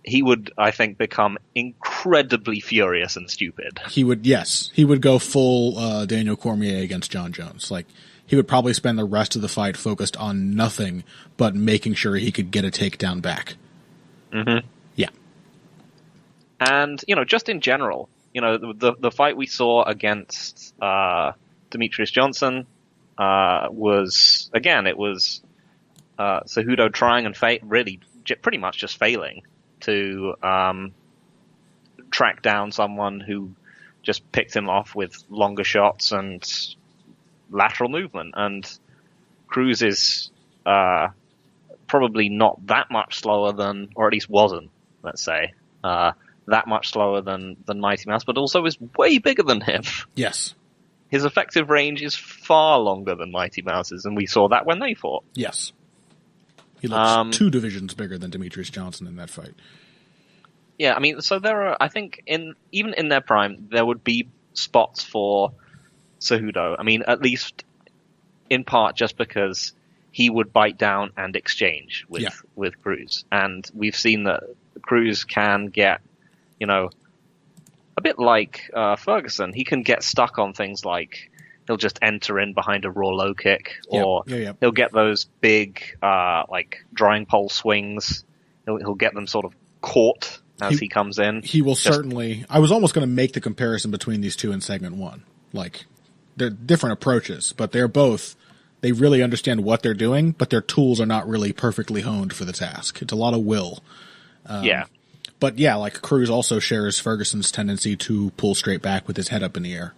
He would, I think, become incredibly furious and stupid. He would, yes. He would go full Daniel Cormier against John Jones. Like, he would probably spend the rest of the fight focused on nothing but making sure he could get a takedown back. Mm-hmm. Yeah. And, just in general, the fight we saw against Demetrius Johnson was, again, it was Cejudo trying and really pretty much just failing to track down someone who just picked him off with longer shots and lateral movement. And Cruz is probably not that much slower than, or at least wasn't, let's say, that much slower than Mighty Mouse, but also is way bigger than him. Yes. His effective range is far longer than Mighty Mouse's, and we saw that when they fought. Yes. He looks 2 divisions bigger than Demetrius Johnson in that fight. Yeah, I mean, so there are, I think, even in their prime, there would be spots for Cejudo. I mean, at least in part just because he would bite down and exchange with Cruz. And we've seen that Cruz can get, a bit like Ferguson, he can get stuck on things like he'll just enter in behind a raw low kick, or he'll get those big drawing pole swings. He'll get them sort of caught as he comes in. He will certainly. I was almost going to make the comparison between these two in segment 1. Like, they're different approaches, but they really understand what they're doing, but their tools are not really perfectly honed for the task. It's a lot of will. But yeah, like Cruz also shares Ferguson's tendency to pull straight back with his head up in the air.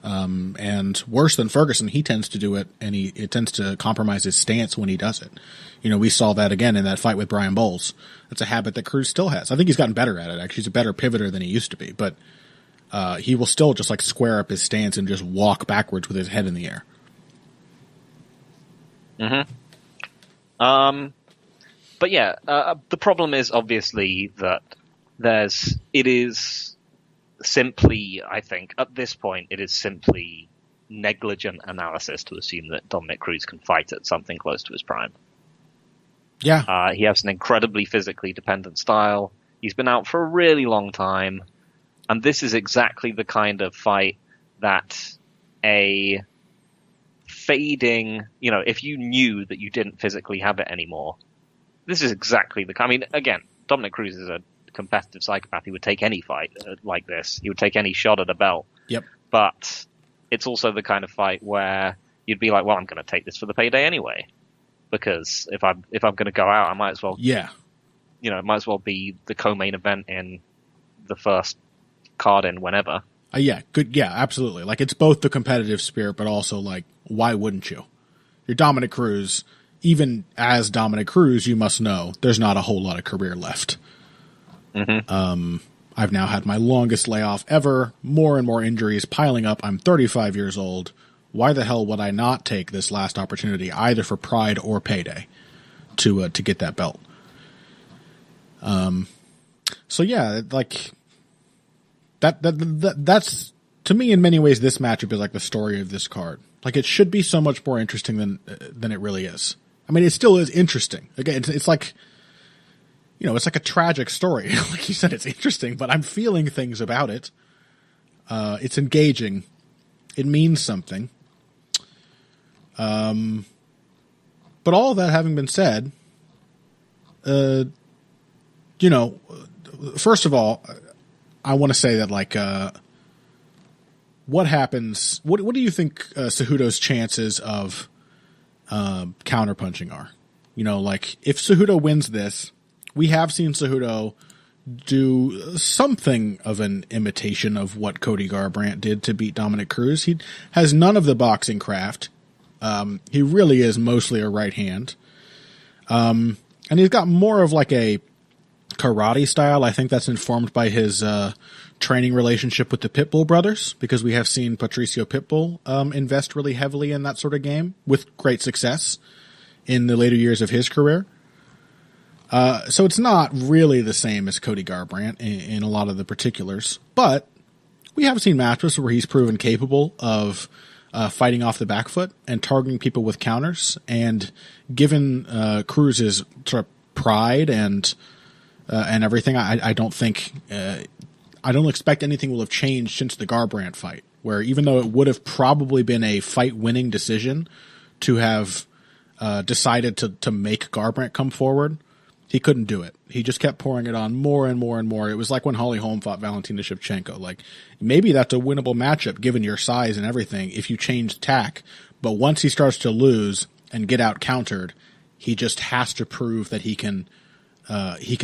And worse than Ferguson, he tends to do it, and it tends to compromise his stance when he does it. We saw that again in that fight with Brian Bowles. That's a habit that Cruz still has. I think he's gotten better at it, actually. He's a better pivoter than he used to be, but he will still just like square up his stance and just walk backwards with his head in the air. But yeah, the problem is obviously that it is simply, I think, at this point, it is simply negligent analysis to assume that Dominic Cruz can fight at something close to his prime. Yeah. He has an incredibly physically dependent style. He's been out for a really long time. And this is exactly the kind of fight that a fading, if you knew that you didn't physically have it anymore, this is exactly I mean, again, Dominic Cruz is a competitive psychopath. He would take any fight like this. He would take any shot at a belt. Yep. But it's also the kind of fight where you'd be like, well, I'm going to take this for the payday anyway. Because if I'm going to go out, I might as well, it might as well be the co-main event in the first card in whenever. Good. Yeah, absolutely. Like, it's both the competitive spirit, but also like, why wouldn't you? You're Dominic Cruz. Even as Dominic Cruz, you must know there's not a whole lot of career left. I've now had my longest layoff ever, more and more injuries piling up. I'm 35 years old. Why the hell would I not take this last opportunity, either for pride or payday, to get that belt? So yeah, like that's, to me, in many ways, this matchup is like the story of this card. Like, it should be so much more interesting than it really is. I mean, it still is interesting. Again, it's like, it's like a tragic story. Like you said, it's interesting, but I'm feeling things about it. It's engaging. It means something. But all of that having been said, first of all, I want to say that, like, what happens? What do you think Cejudo's chances of counterpunching are? Like, if Cejudo wins this, we have seen Cejudo do something of an imitation of what Cody Garbrandt did to beat Dominic Cruz. He has none of the boxing craft. He really is mostly a right hand. And he's got more of like a karate style. I think that's informed by his training relationship with the Pitbull brothers, because we have seen Patricio Pitbull invest really heavily in that sort of game with great success in the later years of his career. So it's not really the same as Cody Garbrandt in a lot of the particulars, but we have seen matches where he's proven capable of fighting off the back foot and targeting people with counters. And given Cruz's sort of pride and everything, I don't think I don't expect anything will have changed since the Garbrandt fight, where even though it would have probably been a fight-winning decision to have decided to make Garbrandt come forward, he couldn't do it. He just kept pouring it on more and more and more. It was like when Holly Holm fought Valentina Shevchenko. Like, maybe that's a winnable matchup given your size and everything if you change tack. But once he starts to lose and get out countered, he just has to prove that he can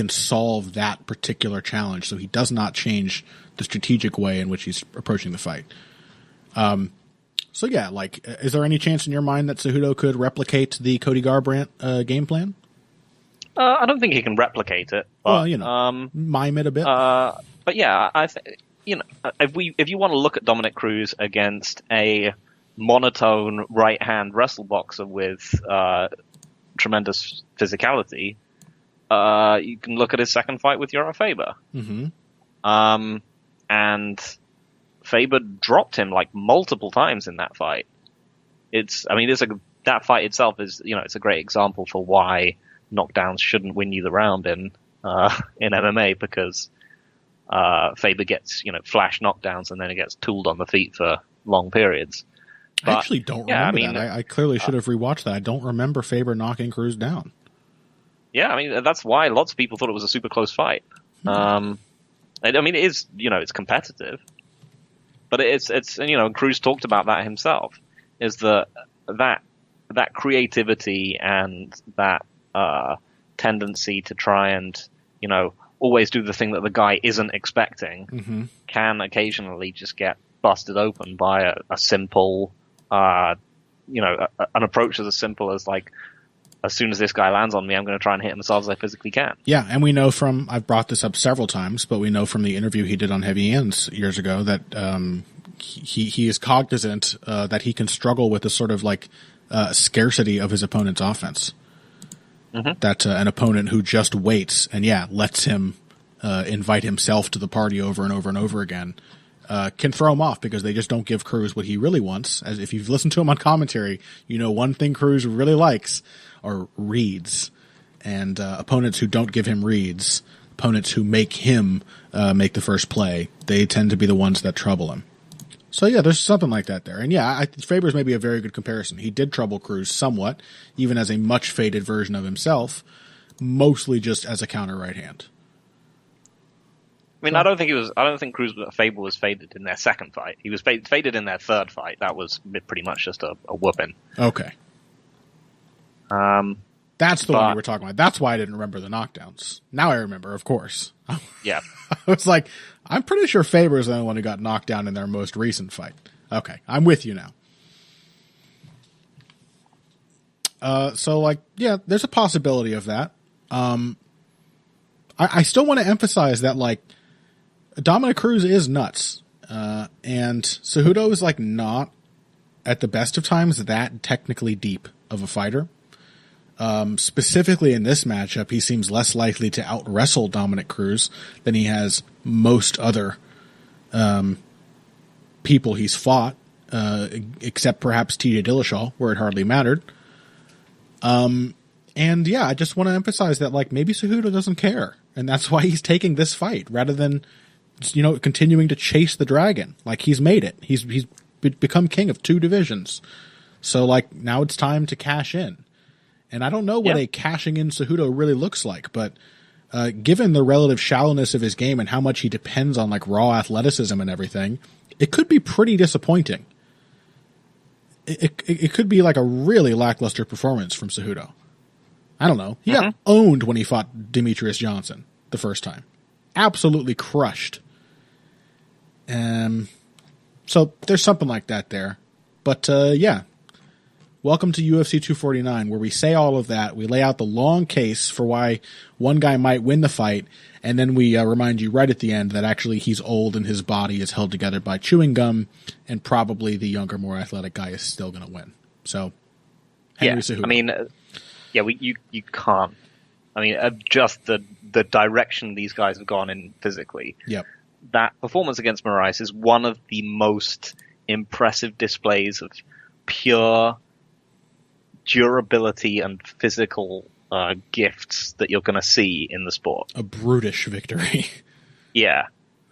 solve that particular challenge. So he does not change the strategic way in which he's approaching the fight. So yeah, like, is there any chance in your mind that Cejudo could replicate the Cody Garbrandt game plan? I don't think he can replicate it. But, well, mime it a bit. But yeah, if you want to look at Dominic Cruz against a monotone right-hand wrestle boxer with tremendous physicality, you can look at his second fight with Uriah Faber. Mm-hmm. And Faber dropped him like multiple times in that fight. That fight itself is, it's a great example for why knockdowns shouldn't win you the round in MMA, because Faber gets, flash knockdowns and then he gets tooled on the feet for long periods. But, I actually don't remember that. I clearly should have rewatched that. I don't remember Faber knocking Cruz down. Yeah, that's why lots of people thought it was a super close fight. It is, it's competitive, but it's Cruz talked about that himself, is that creativity and that tendency to try and, always do the thing that the guy isn't expecting can occasionally just get busted open by a simple, an approach as simple as like, as soon as this guy lands on me, I'm going to try and hit him as hard as I physically can. Yeah, and we know I've brought this up several times, but we know from the interview he did on Heavy Hands years ago that he is cognizant that he can struggle with the sort of like scarcity of his opponent's offense. Mm-hmm. That an opponent who just waits and lets him invite himself to the party over and over and over again can throw him off, because they just don't give Cruz what he really wants. As if you've listened to him on commentary, one thing Cruz really likes are reads, and opponents who don't give him reads, opponents who make him make the first play, they tend to be the ones that trouble him. So yeah, there's something like that there. And I think Faber's maybe a very good comparison. He did trouble Cruz somewhat, even as a much faded version of himself, mostly just as a counter right hand. I mean, I don't think Faber was faded in their second fight. He was faded in their third fight. That was pretty much just a whooping. Okay. That's the one you were talking about. That's why I didn't remember the knockdowns. Now I remember, of course. Yeah. I was like, I'm pretty sure Faber is the only one who got knocked down in their most recent fight. Okay, I'm with you now. There's a possibility of that. I still want to emphasize that, like, Dominic Cruz is nuts. And Cejudo is, like, not, at the best of times, that technically deep of a fighter. Specifically in this matchup, he seems less likely to out-wrestle Dominic Cruz than he has most other people he's fought, except perhaps TJ Dillashaw, where it hardly mattered. I just want to emphasize that, like, maybe Cejudo doesn't care, and that's why he's taking this fight rather than, continuing to chase the dragon. Like, he's made it. He's become king of 2 divisions. So, like, now it's time to cash in. And I don't know what a cashing in Cejudo really looks like, but given the relative shallowness of his game and how much he depends on, like, raw athleticism and everything, it could be pretty disappointing. It could be like a really lackluster performance from Cejudo. I don't know. He got owned when he fought Demetrius Johnson the first time. Absolutely crushed. So there's something like that there. But, welcome to UFC 249, where we say all of that. We lay out the long case for why one guy might win the fight, and then we remind you right at the end that actually he's old and his body is held together by chewing gum, and probably the younger, more athletic guy is still going to win. So, Henry Cejudo. I mean, you can't. I mean, just the direction these guys have gone in physically. Yep. That performance against Moraes is one of the most impressive displays of pure durability and physical gifts that you're going to see in the sport. A brutish victory. Yeah.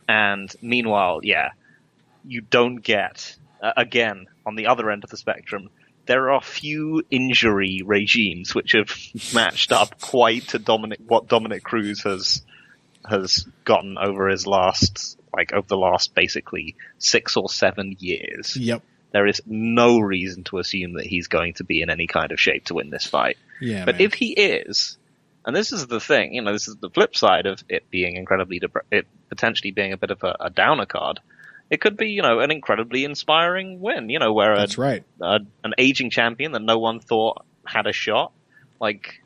And meanwhile, you don't get, again, on the other end of the spectrum, there are few injury regimes which have matched up quite to what Dominic Cruz has gotten over the last basically 6 or 7 years. Yep. There is no reason to assume that he's going to be in any kind of shape to win this fight. Yeah, but if he is, and this is the thing, this is the flip side of it being it potentially being a bit of a downer card. It could be, an incredibly inspiring win, where that's right. An aging champion that no one thought had a shot, like,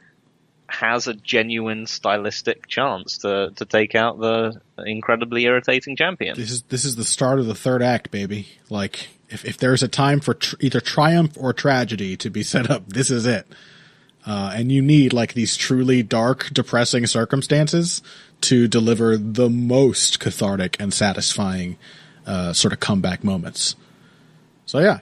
has a genuine stylistic chance to take out the incredibly irritating champion. This is the start of the third act, baby. Like, if there's a time for either triumph or tragedy to be set up, this is it. And you need like these truly dark, depressing circumstances to deliver the most cathartic and satisfying sort of comeback moments. So yeah,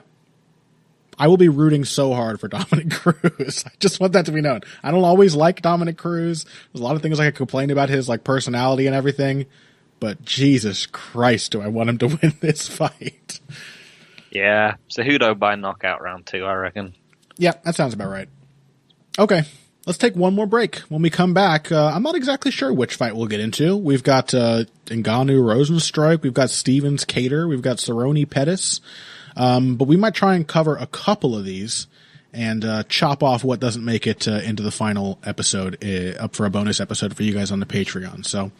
I will be rooting so hard for Dominic Cruz. I just want that to be known. I don't always like Dominic Cruz. There's a lot of things I could complain about his like personality and everything, but Jesus Christ, do I want him to win this fight? Yeah, Cejudo by knockout round 2, I reckon. Yeah, that sounds about right. Okay, let's take one more break. When we come back, I'm not exactly sure which fight we'll get into. We've got Ngannou Rosenstruik, we've got Stevens Kattar, we've got Cerrone Pettis, but we might try and cover a couple of these and chop off what doesn't make it into the final episode, up for a bonus episode for you guys on the Patreon. So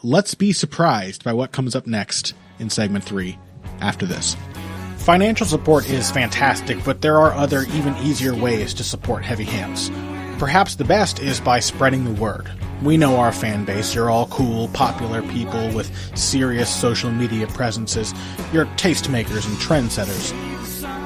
let's be surprised by what comes up next in segment 3 after this. Financial support is fantastic, but there are other, even easier ways to support Heavy Hands. Perhaps the best is by spreading the word. We know our fan base. You're all cool, popular people with serious social media presences. You're tastemakers and trendsetters.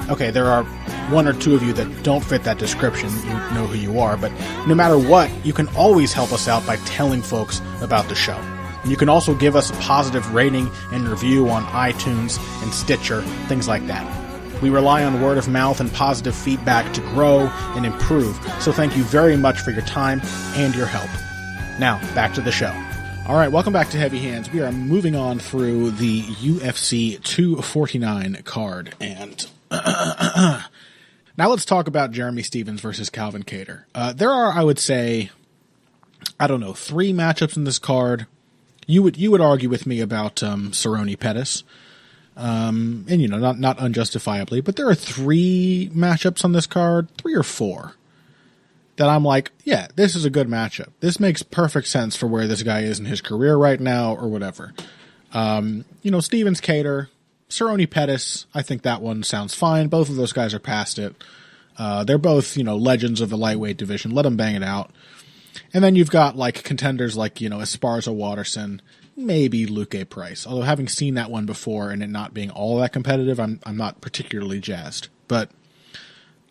Okay, there are one or two of you that don't fit that description. You know who you are, but no matter what, you can always help us out by telling folks about the show. You can also give us a positive rating and review on iTunes and Stitcher, things like that. We rely on word of mouth and positive feedback to grow and improve, so thank you very much for your time and your help. Now, back to the show. All right, welcome back to Heavy Hands. We are moving on through the UFC 249 card, and now let's talk about Jeremy Stephens versus Calvin Kattar. There are, I would say, 3 matchups in this card. You would argue with me about Cerrone Pettis, and not unjustifiably, but there are 3 matchups on this card, 3 or 4, that I'm like, yeah, this is a good matchup. This makes perfect sense for where this guy is in his career right now, or whatever. Stevens Kattar, Cerrone Pettis, I think that one sounds fine. Both of those guys are past it. They're both legends of the lightweight division. Let them bang it out. And then you've got like contenders like, Esparza Watterson, maybe Luque Price. Although having seen that one before and it not being all that competitive, I'm not particularly jazzed. But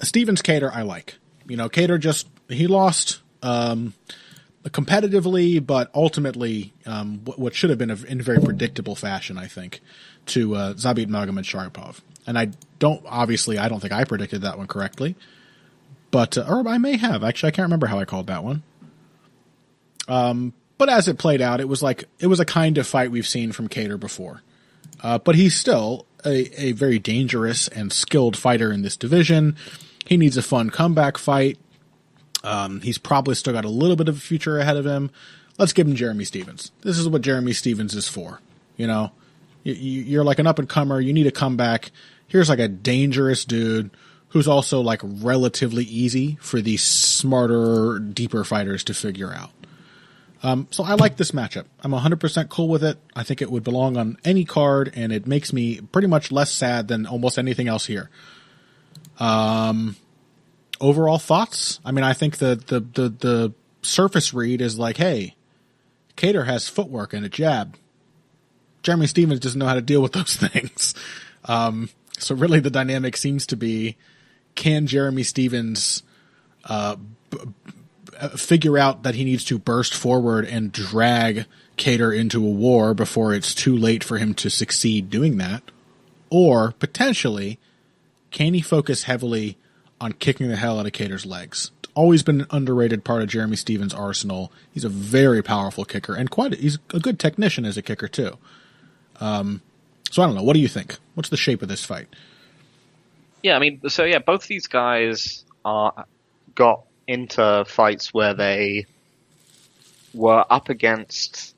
Stevens Kattar, I like. Kattar he lost competitively, but ultimately what should have been in very predictable fashion, I think, to Zabit Magomedsharipov. And I don't think I predicted that one correctly. But, or I may have. Actually, I can't remember how I called that one. But as it played out, it was a kind of fight we've seen from Kattar before. But he's still a very dangerous and skilled fighter in this division. He needs a fun comeback fight. He's probably still got a little bit of a future ahead of him. Let's give him Jeremy Stephens. This is what Jeremy Stephens is for. You're like an up-and-comer. You need a comeback. Here's like a dangerous dude who's also like relatively easy for these smarter, deeper fighters to figure out. So I like this matchup. I'm 100% cool with it. I think it would belong on any card, and it makes me pretty much less sad than almost anything else here. Overall thoughts? I mean, I think the surface read is like, hey, Kattar has footwork and a jab. Jeremy Stephens doesn't know how to deal with those things. So really the dynamic seems to be, can Jeremy Stephens figure out that he needs to burst forward and drag Kattar into a war before it's too late for him to succeed doing that? Or potentially, can he focus heavily on kicking the hell out of Kattar's legs? It's always been an underrated part of Jeremy Stephens' arsenal. He's a very powerful kicker and he's a good technician as a kicker too. So I don't know. What do you think? What's the shape of this fight? Yeah, both these guys got into fights where they were up against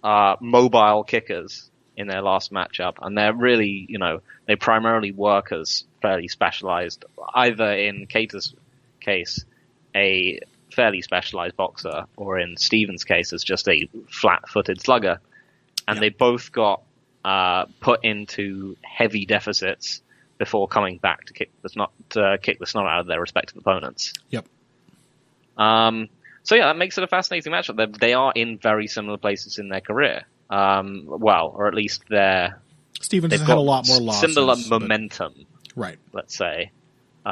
mobile kickers in their last matchup, and they're really, they primarily work as fairly specialized, either in Kattar's case, a fairly specialized boxer, or in Stephens' case, as just a flat-footed slugger. And they both got put into heavy deficits before coming back to kick the snot out of their respective opponents. Yep. So yeah, that makes it a fascinating matchup. They are in very similar places in their career. Or at least Stevens has they've had got a lot more losses. similar momentum, right? Let's say.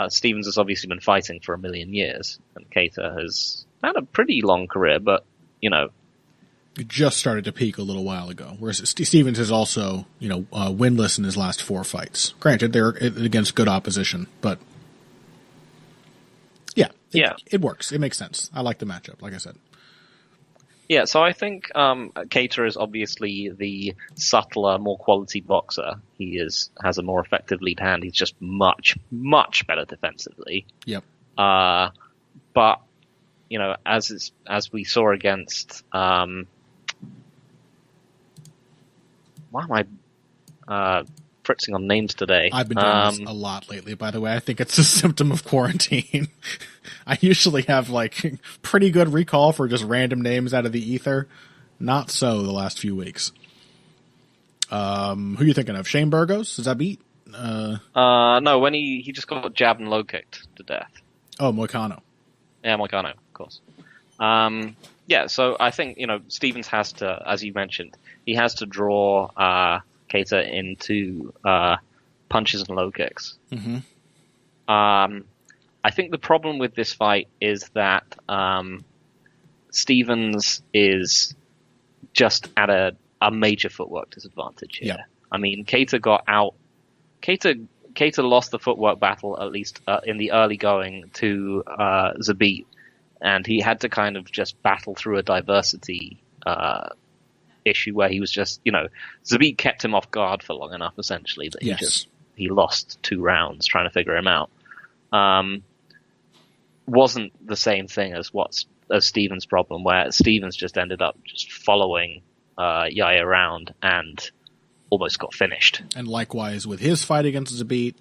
Stevens has obviously been fighting for 1,000,000 years, and Kattar has had a pretty long career, but, It just started to peak a little while ago, whereas Stevens is also, winless in his last 4 fights. Granted, they're against good opposition, but it works. It makes sense. I like the matchup, like I said. Yeah, so I think Kattar is obviously the subtler, more quality boxer. He has a more effective lead hand. He's just much, much better defensively. Yep. But as we saw against, why am I fritzing on names today? I've been doing this a lot lately, by the way. I think it's a symptom of quarantine. I usually have pretty good recall for just random names out of the ether. Not so the last few weeks. Who are you thinking of? Shane Burgos? Does that beat? No, when he just got jabbed and low kicked to death. Oh, Moicano. Yeah, Moicano, of course. So I think, Stevens has to, as you mentioned, he has to draw Kattar into punches and low kicks. Mm-hmm. I think the problem with this fight is that Stevens is just at a major footwork disadvantage here. Yeah. I mean, Kattar got out. Kattar lost the footwork battle, at least in the early going, to Zabit, and he had to kind of just battle through a diversity issue where he was just, Zabit kept him off guard for long enough, essentially, that he lost 2 rounds trying to figure him out. Wasn't the same thing as Stevens' problem, where Stevens just ended up just following Yaya around and almost got finished. And likewise with his fight against Zabit,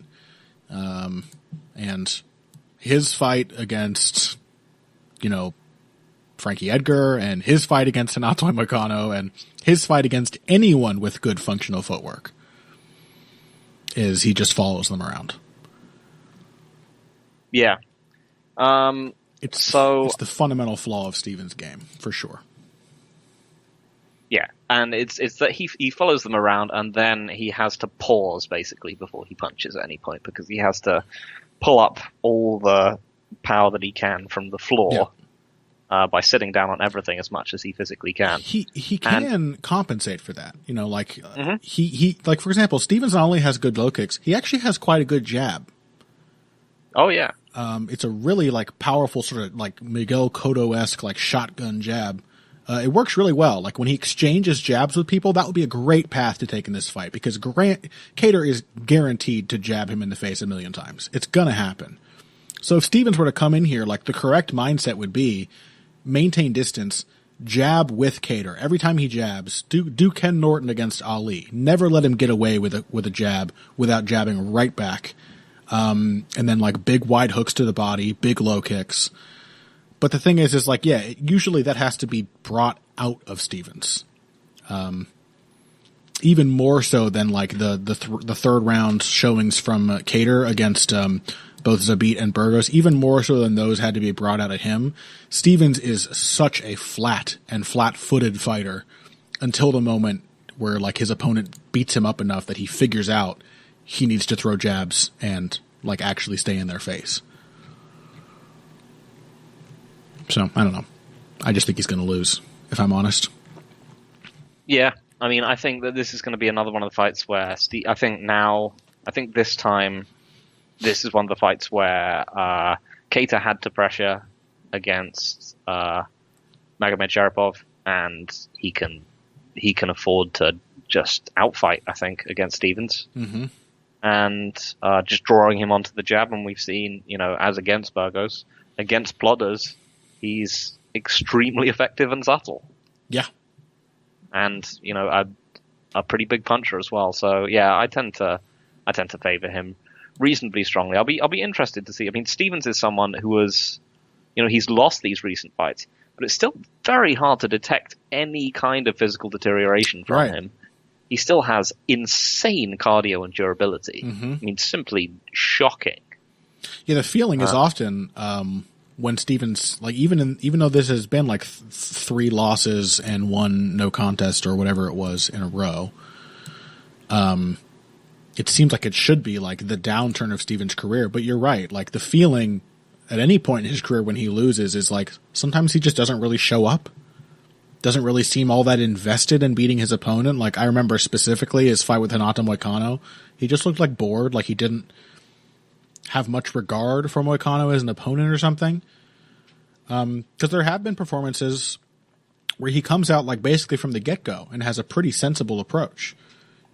and his fight against, Frankie Edgar, and his fight against Renato Moicano, and his fight against anyone with good functional footwork, is he just follows them around. Yeah. It's the fundamental flaw of Stevens' game, for sure. Yeah, and it's that he follows them around, and then he has to pause basically before he punches at any point, because he has to pull up all the power that he can from the floor by sitting down on everything as much as he physically can. He can compensate for that, Mm-hmm. he for example, Stevens not only has good low kicks, he actually has quite a good jab. Oh yeah. It's a really powerful sort of Miguel Cotto-esque shotgun jab. It works really well. When he exchanges jabs with people, that would be a great path to take in this fight, because Kattar is guaranteed to jab him in the face 1,000,000 times. It's gonna happen. So if Stevens were to come in here, the correct mindset would be maintain distance, jab with Kattar. Every time he jabs, do Ken Norton against Ali. Never let him get away with a jab without jabbing right back. And then big wide hooks to the body, big low kicks. But the thing is usually that has to be brought out of Stevens. Even more so than the third round showings from Kattar against both Zabit and Burgos. Even more so than those had to be brought out of him. Stevens is such a flat and flat-footed fighter until the moment where his opponent beats him up enough that he figures out he needs to throw jabs and actually stay in their face. So, I don't know. I just think he's going to lose, if I'm honest. Yeah, I mean, I think that this is going to be another one of the fights where I think this time, this is one of the fights where Kattar had to pressure against Magomed Sharipov, and he can afford to just outfight, I think, against Stevens. Mm-hmm. And just drawing him onto the jab, and we've seen, as against Burgos, against plodders, he's extremely effective and subtle. Yeah. And, a pretty big puncher as well. So yeah, I tend to favor him reasonably strongly. I'll be interested to see. I mean, Stevens is someone who was, he's lost these recent fights, but it's still very hard to detect any kind of physical deterioration from him. He still has insane cardio and durability. Mm-hmm. I mean, simply shocking. Yeah, the feeling is often when Stevens, like, even though this has been like 3 losses and 1 no contest or whatever it was in a row, it seems like it should be like the downturn of Stevens' career. But you're right. Like, the feeling at any point in his career when he loses is like sometimes he just doesn't really show up. Doesn't really seem all that invested in beating his opponent. Like, I remember specifically his fight with Renato Moicano. He just looked like bored, like he didn't have much regard for Moicano as an opponent or something. Because there have been performances where he comes out like basically from the get-go and has a pretty sensible approach.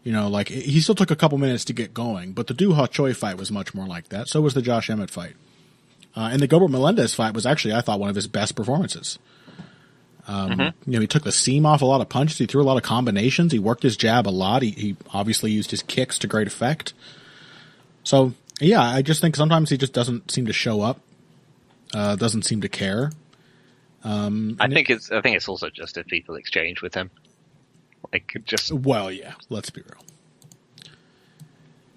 You know, like, he still took a couple minutes to get going, but the Du Ho Choi fight was much more like that. So was the Josh Emmett fight. And the Gilbert Melendez fight was actually, I thought, one of his best performances. You know, he took the seam off a lot of punches. He threw a lot of combinations. He worked his jab a lot. He obviously used his kicks to great effect. So, yeah, I just think sometimes he just doesn't seem to show up. Doesn't seem to care. I think it's also just if people exchange with him. Like, just... Well, yeah, let's be real.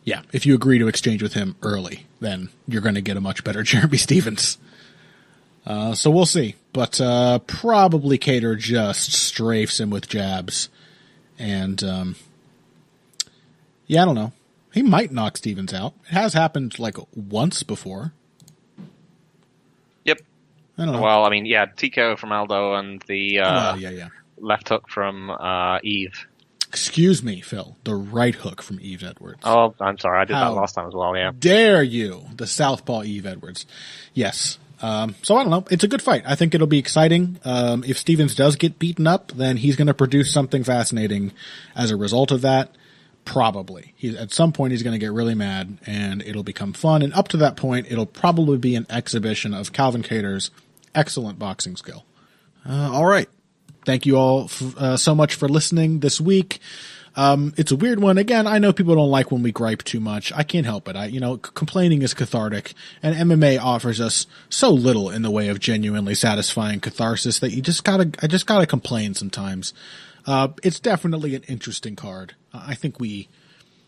Yeah, if you agree to exchange with him early, then you're going to get a much better Jeremy Stevens. So we'll see. But probably Kattar just strafes him with jabs. And, yeah, I don't know. He might knock Stevens out. It has happened, like, once before. Yep. I don't know. Well, I mean, yeah, TKO from Aldo and the left hook from Eve. Excuse me, Phil. The right hook from Eve Edwards. Oh, I'm sorry. I did that last time as well, yeah. Dare you? The southpaw Eve Edwards. Yes. So I don't know. It's a good fight. I think it'll be exciting. If Stevens does get beaten up, then he's going to produce something fascinating as a result of that. Probably. At some point, he's going to get really mad, and it'll become fun. And up to that point, it'll probably be an exhibition of Calvin Kattar's excellent boxing skill. All right. Thank you all so much for listening this week. It's a weird one. Again, I know people don't like when we gripe too much. I can't help it. Complaining is cathartic, and MMA offers us so little in the way of genuinely satisfying catharsis that I just gotta complain sometimes. It's definitely an interesting card. I think we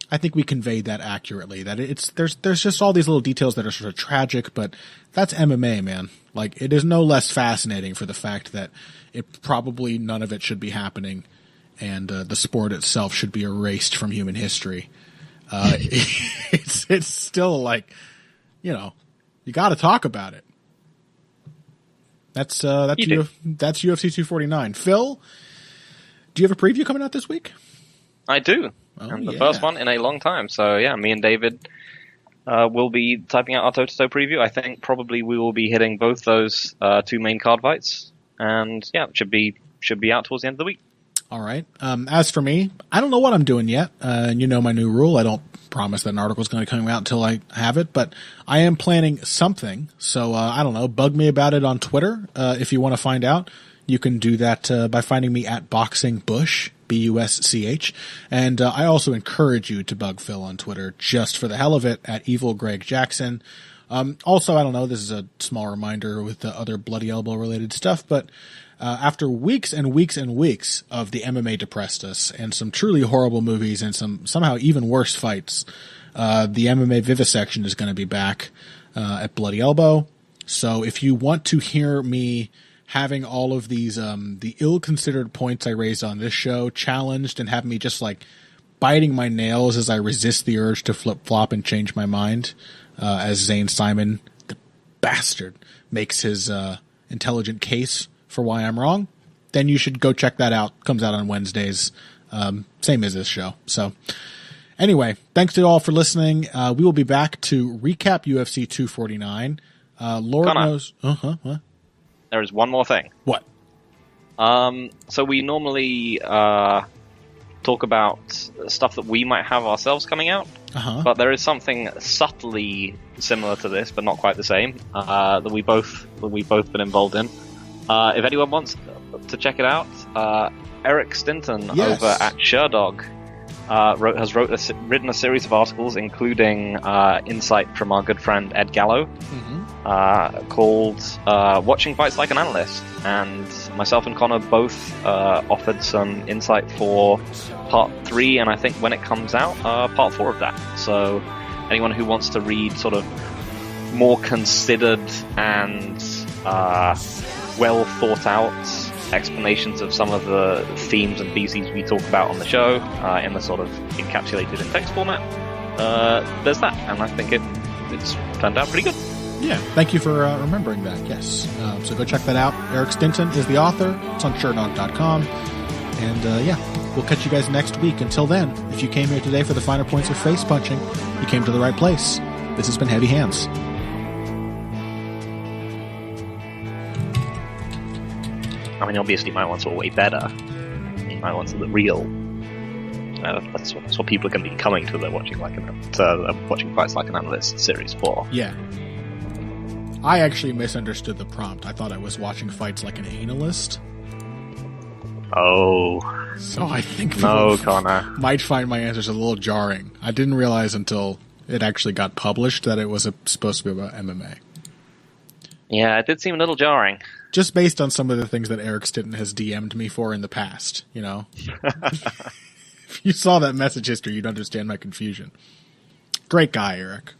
conveyed that accurately. That there's just all these little details that are sort of tragic, but that's MMA, man. Like, it is no less fascinating for the fact that it probably none of it should be happening, and the sport itself should be erased from human history. It's still like, you got to talk about it. That's UFC 249. Phil, do you have a preview coming out this week? I do. And the first one in a long time. So, yeah, me and David will be typing out our toe-to-toe preview. I think probably we will be hitting both those 2 main card fights. And, yeah, it should be out towards the end of the week. All right. As for me, I don't know what I'm doing yet. And you know my new rule. I don't promise that an article is going to come out until I have it. But I am planning something. So, I don't know. Bug me about it on Twitter if you want to find out. You can do that by finding me at BoxingBush, BUSCH. And I also encourage you to bug Phil on Twitter just for the hell of it at Evil Greg Jackson. Also, I don't know, this is a small reminder with the other Bloody Elbow related stuff, but after weeks and weeks and weeks of the MMA depressed us and some truly horrible movies and some somehow even worse fights, the MMA Vivisection is going to be back at Bloody Elbow. So if you want to hear me having all of these the ill-considered points I raised on this show challenged and have me just like biting my nails as I resist the urge to flip-flop and change my mind, as Zane Simon, the bastard, makes his intelligent case for why I'm wrong, then you should go check that out. Comes out on Wednesdays, same as this show. So anyway, thanks to you all for listening. We will be back to recap UFC 249. Lord Connor, knows... What? There is one more thing. What? So we normally talk about stuff that we might have ourselves coming out, but there is something subtly similar to this, but not quite the same, that we've both been involved in. If anyone wants to check it out, Eric Stinton over at Sherdog has written a series of articles, including insight from our good friend Ed Gallo, called Watching Fights Like an Analyst. And myself and Connor both offered some insight for part 3, and I think when it comes out, part 4 of that. So anyone who wants to read sort of more considered and well thought out explanations of some of the themes and theses we talk about on the show in the sort of encapsulated in text format. There's that, and I think it's turned out pretty good. Yeah, thank you for remembering that, yes. So go check that out. Eric Stinton is the author. It's on shirtdog.com. And yeah, we'll catch you guys next week. Until then, if you came here today for the finer points of face punching, you came to the right place. This has been Heavy Hands. I mean, obviously my ones were way better. My ones are the real. That's what people are going to be coming to. They're watching watching Fights Like an Analyst Series 4. Yeah. I actually misunderstood the prompt. I thought I was watching Fights Like an Analyst. Oh. So I think no, Connor might find my answers a little jarring. I didn't realize until it actually got published that it was supposed to be about MMA. Yeah, it did seem a little jarring. Just based on some of the things that Eric Stinton has DM'd me for in the past, you know? If you saw that message history, you'd understand my confusion. Great guy, Eric.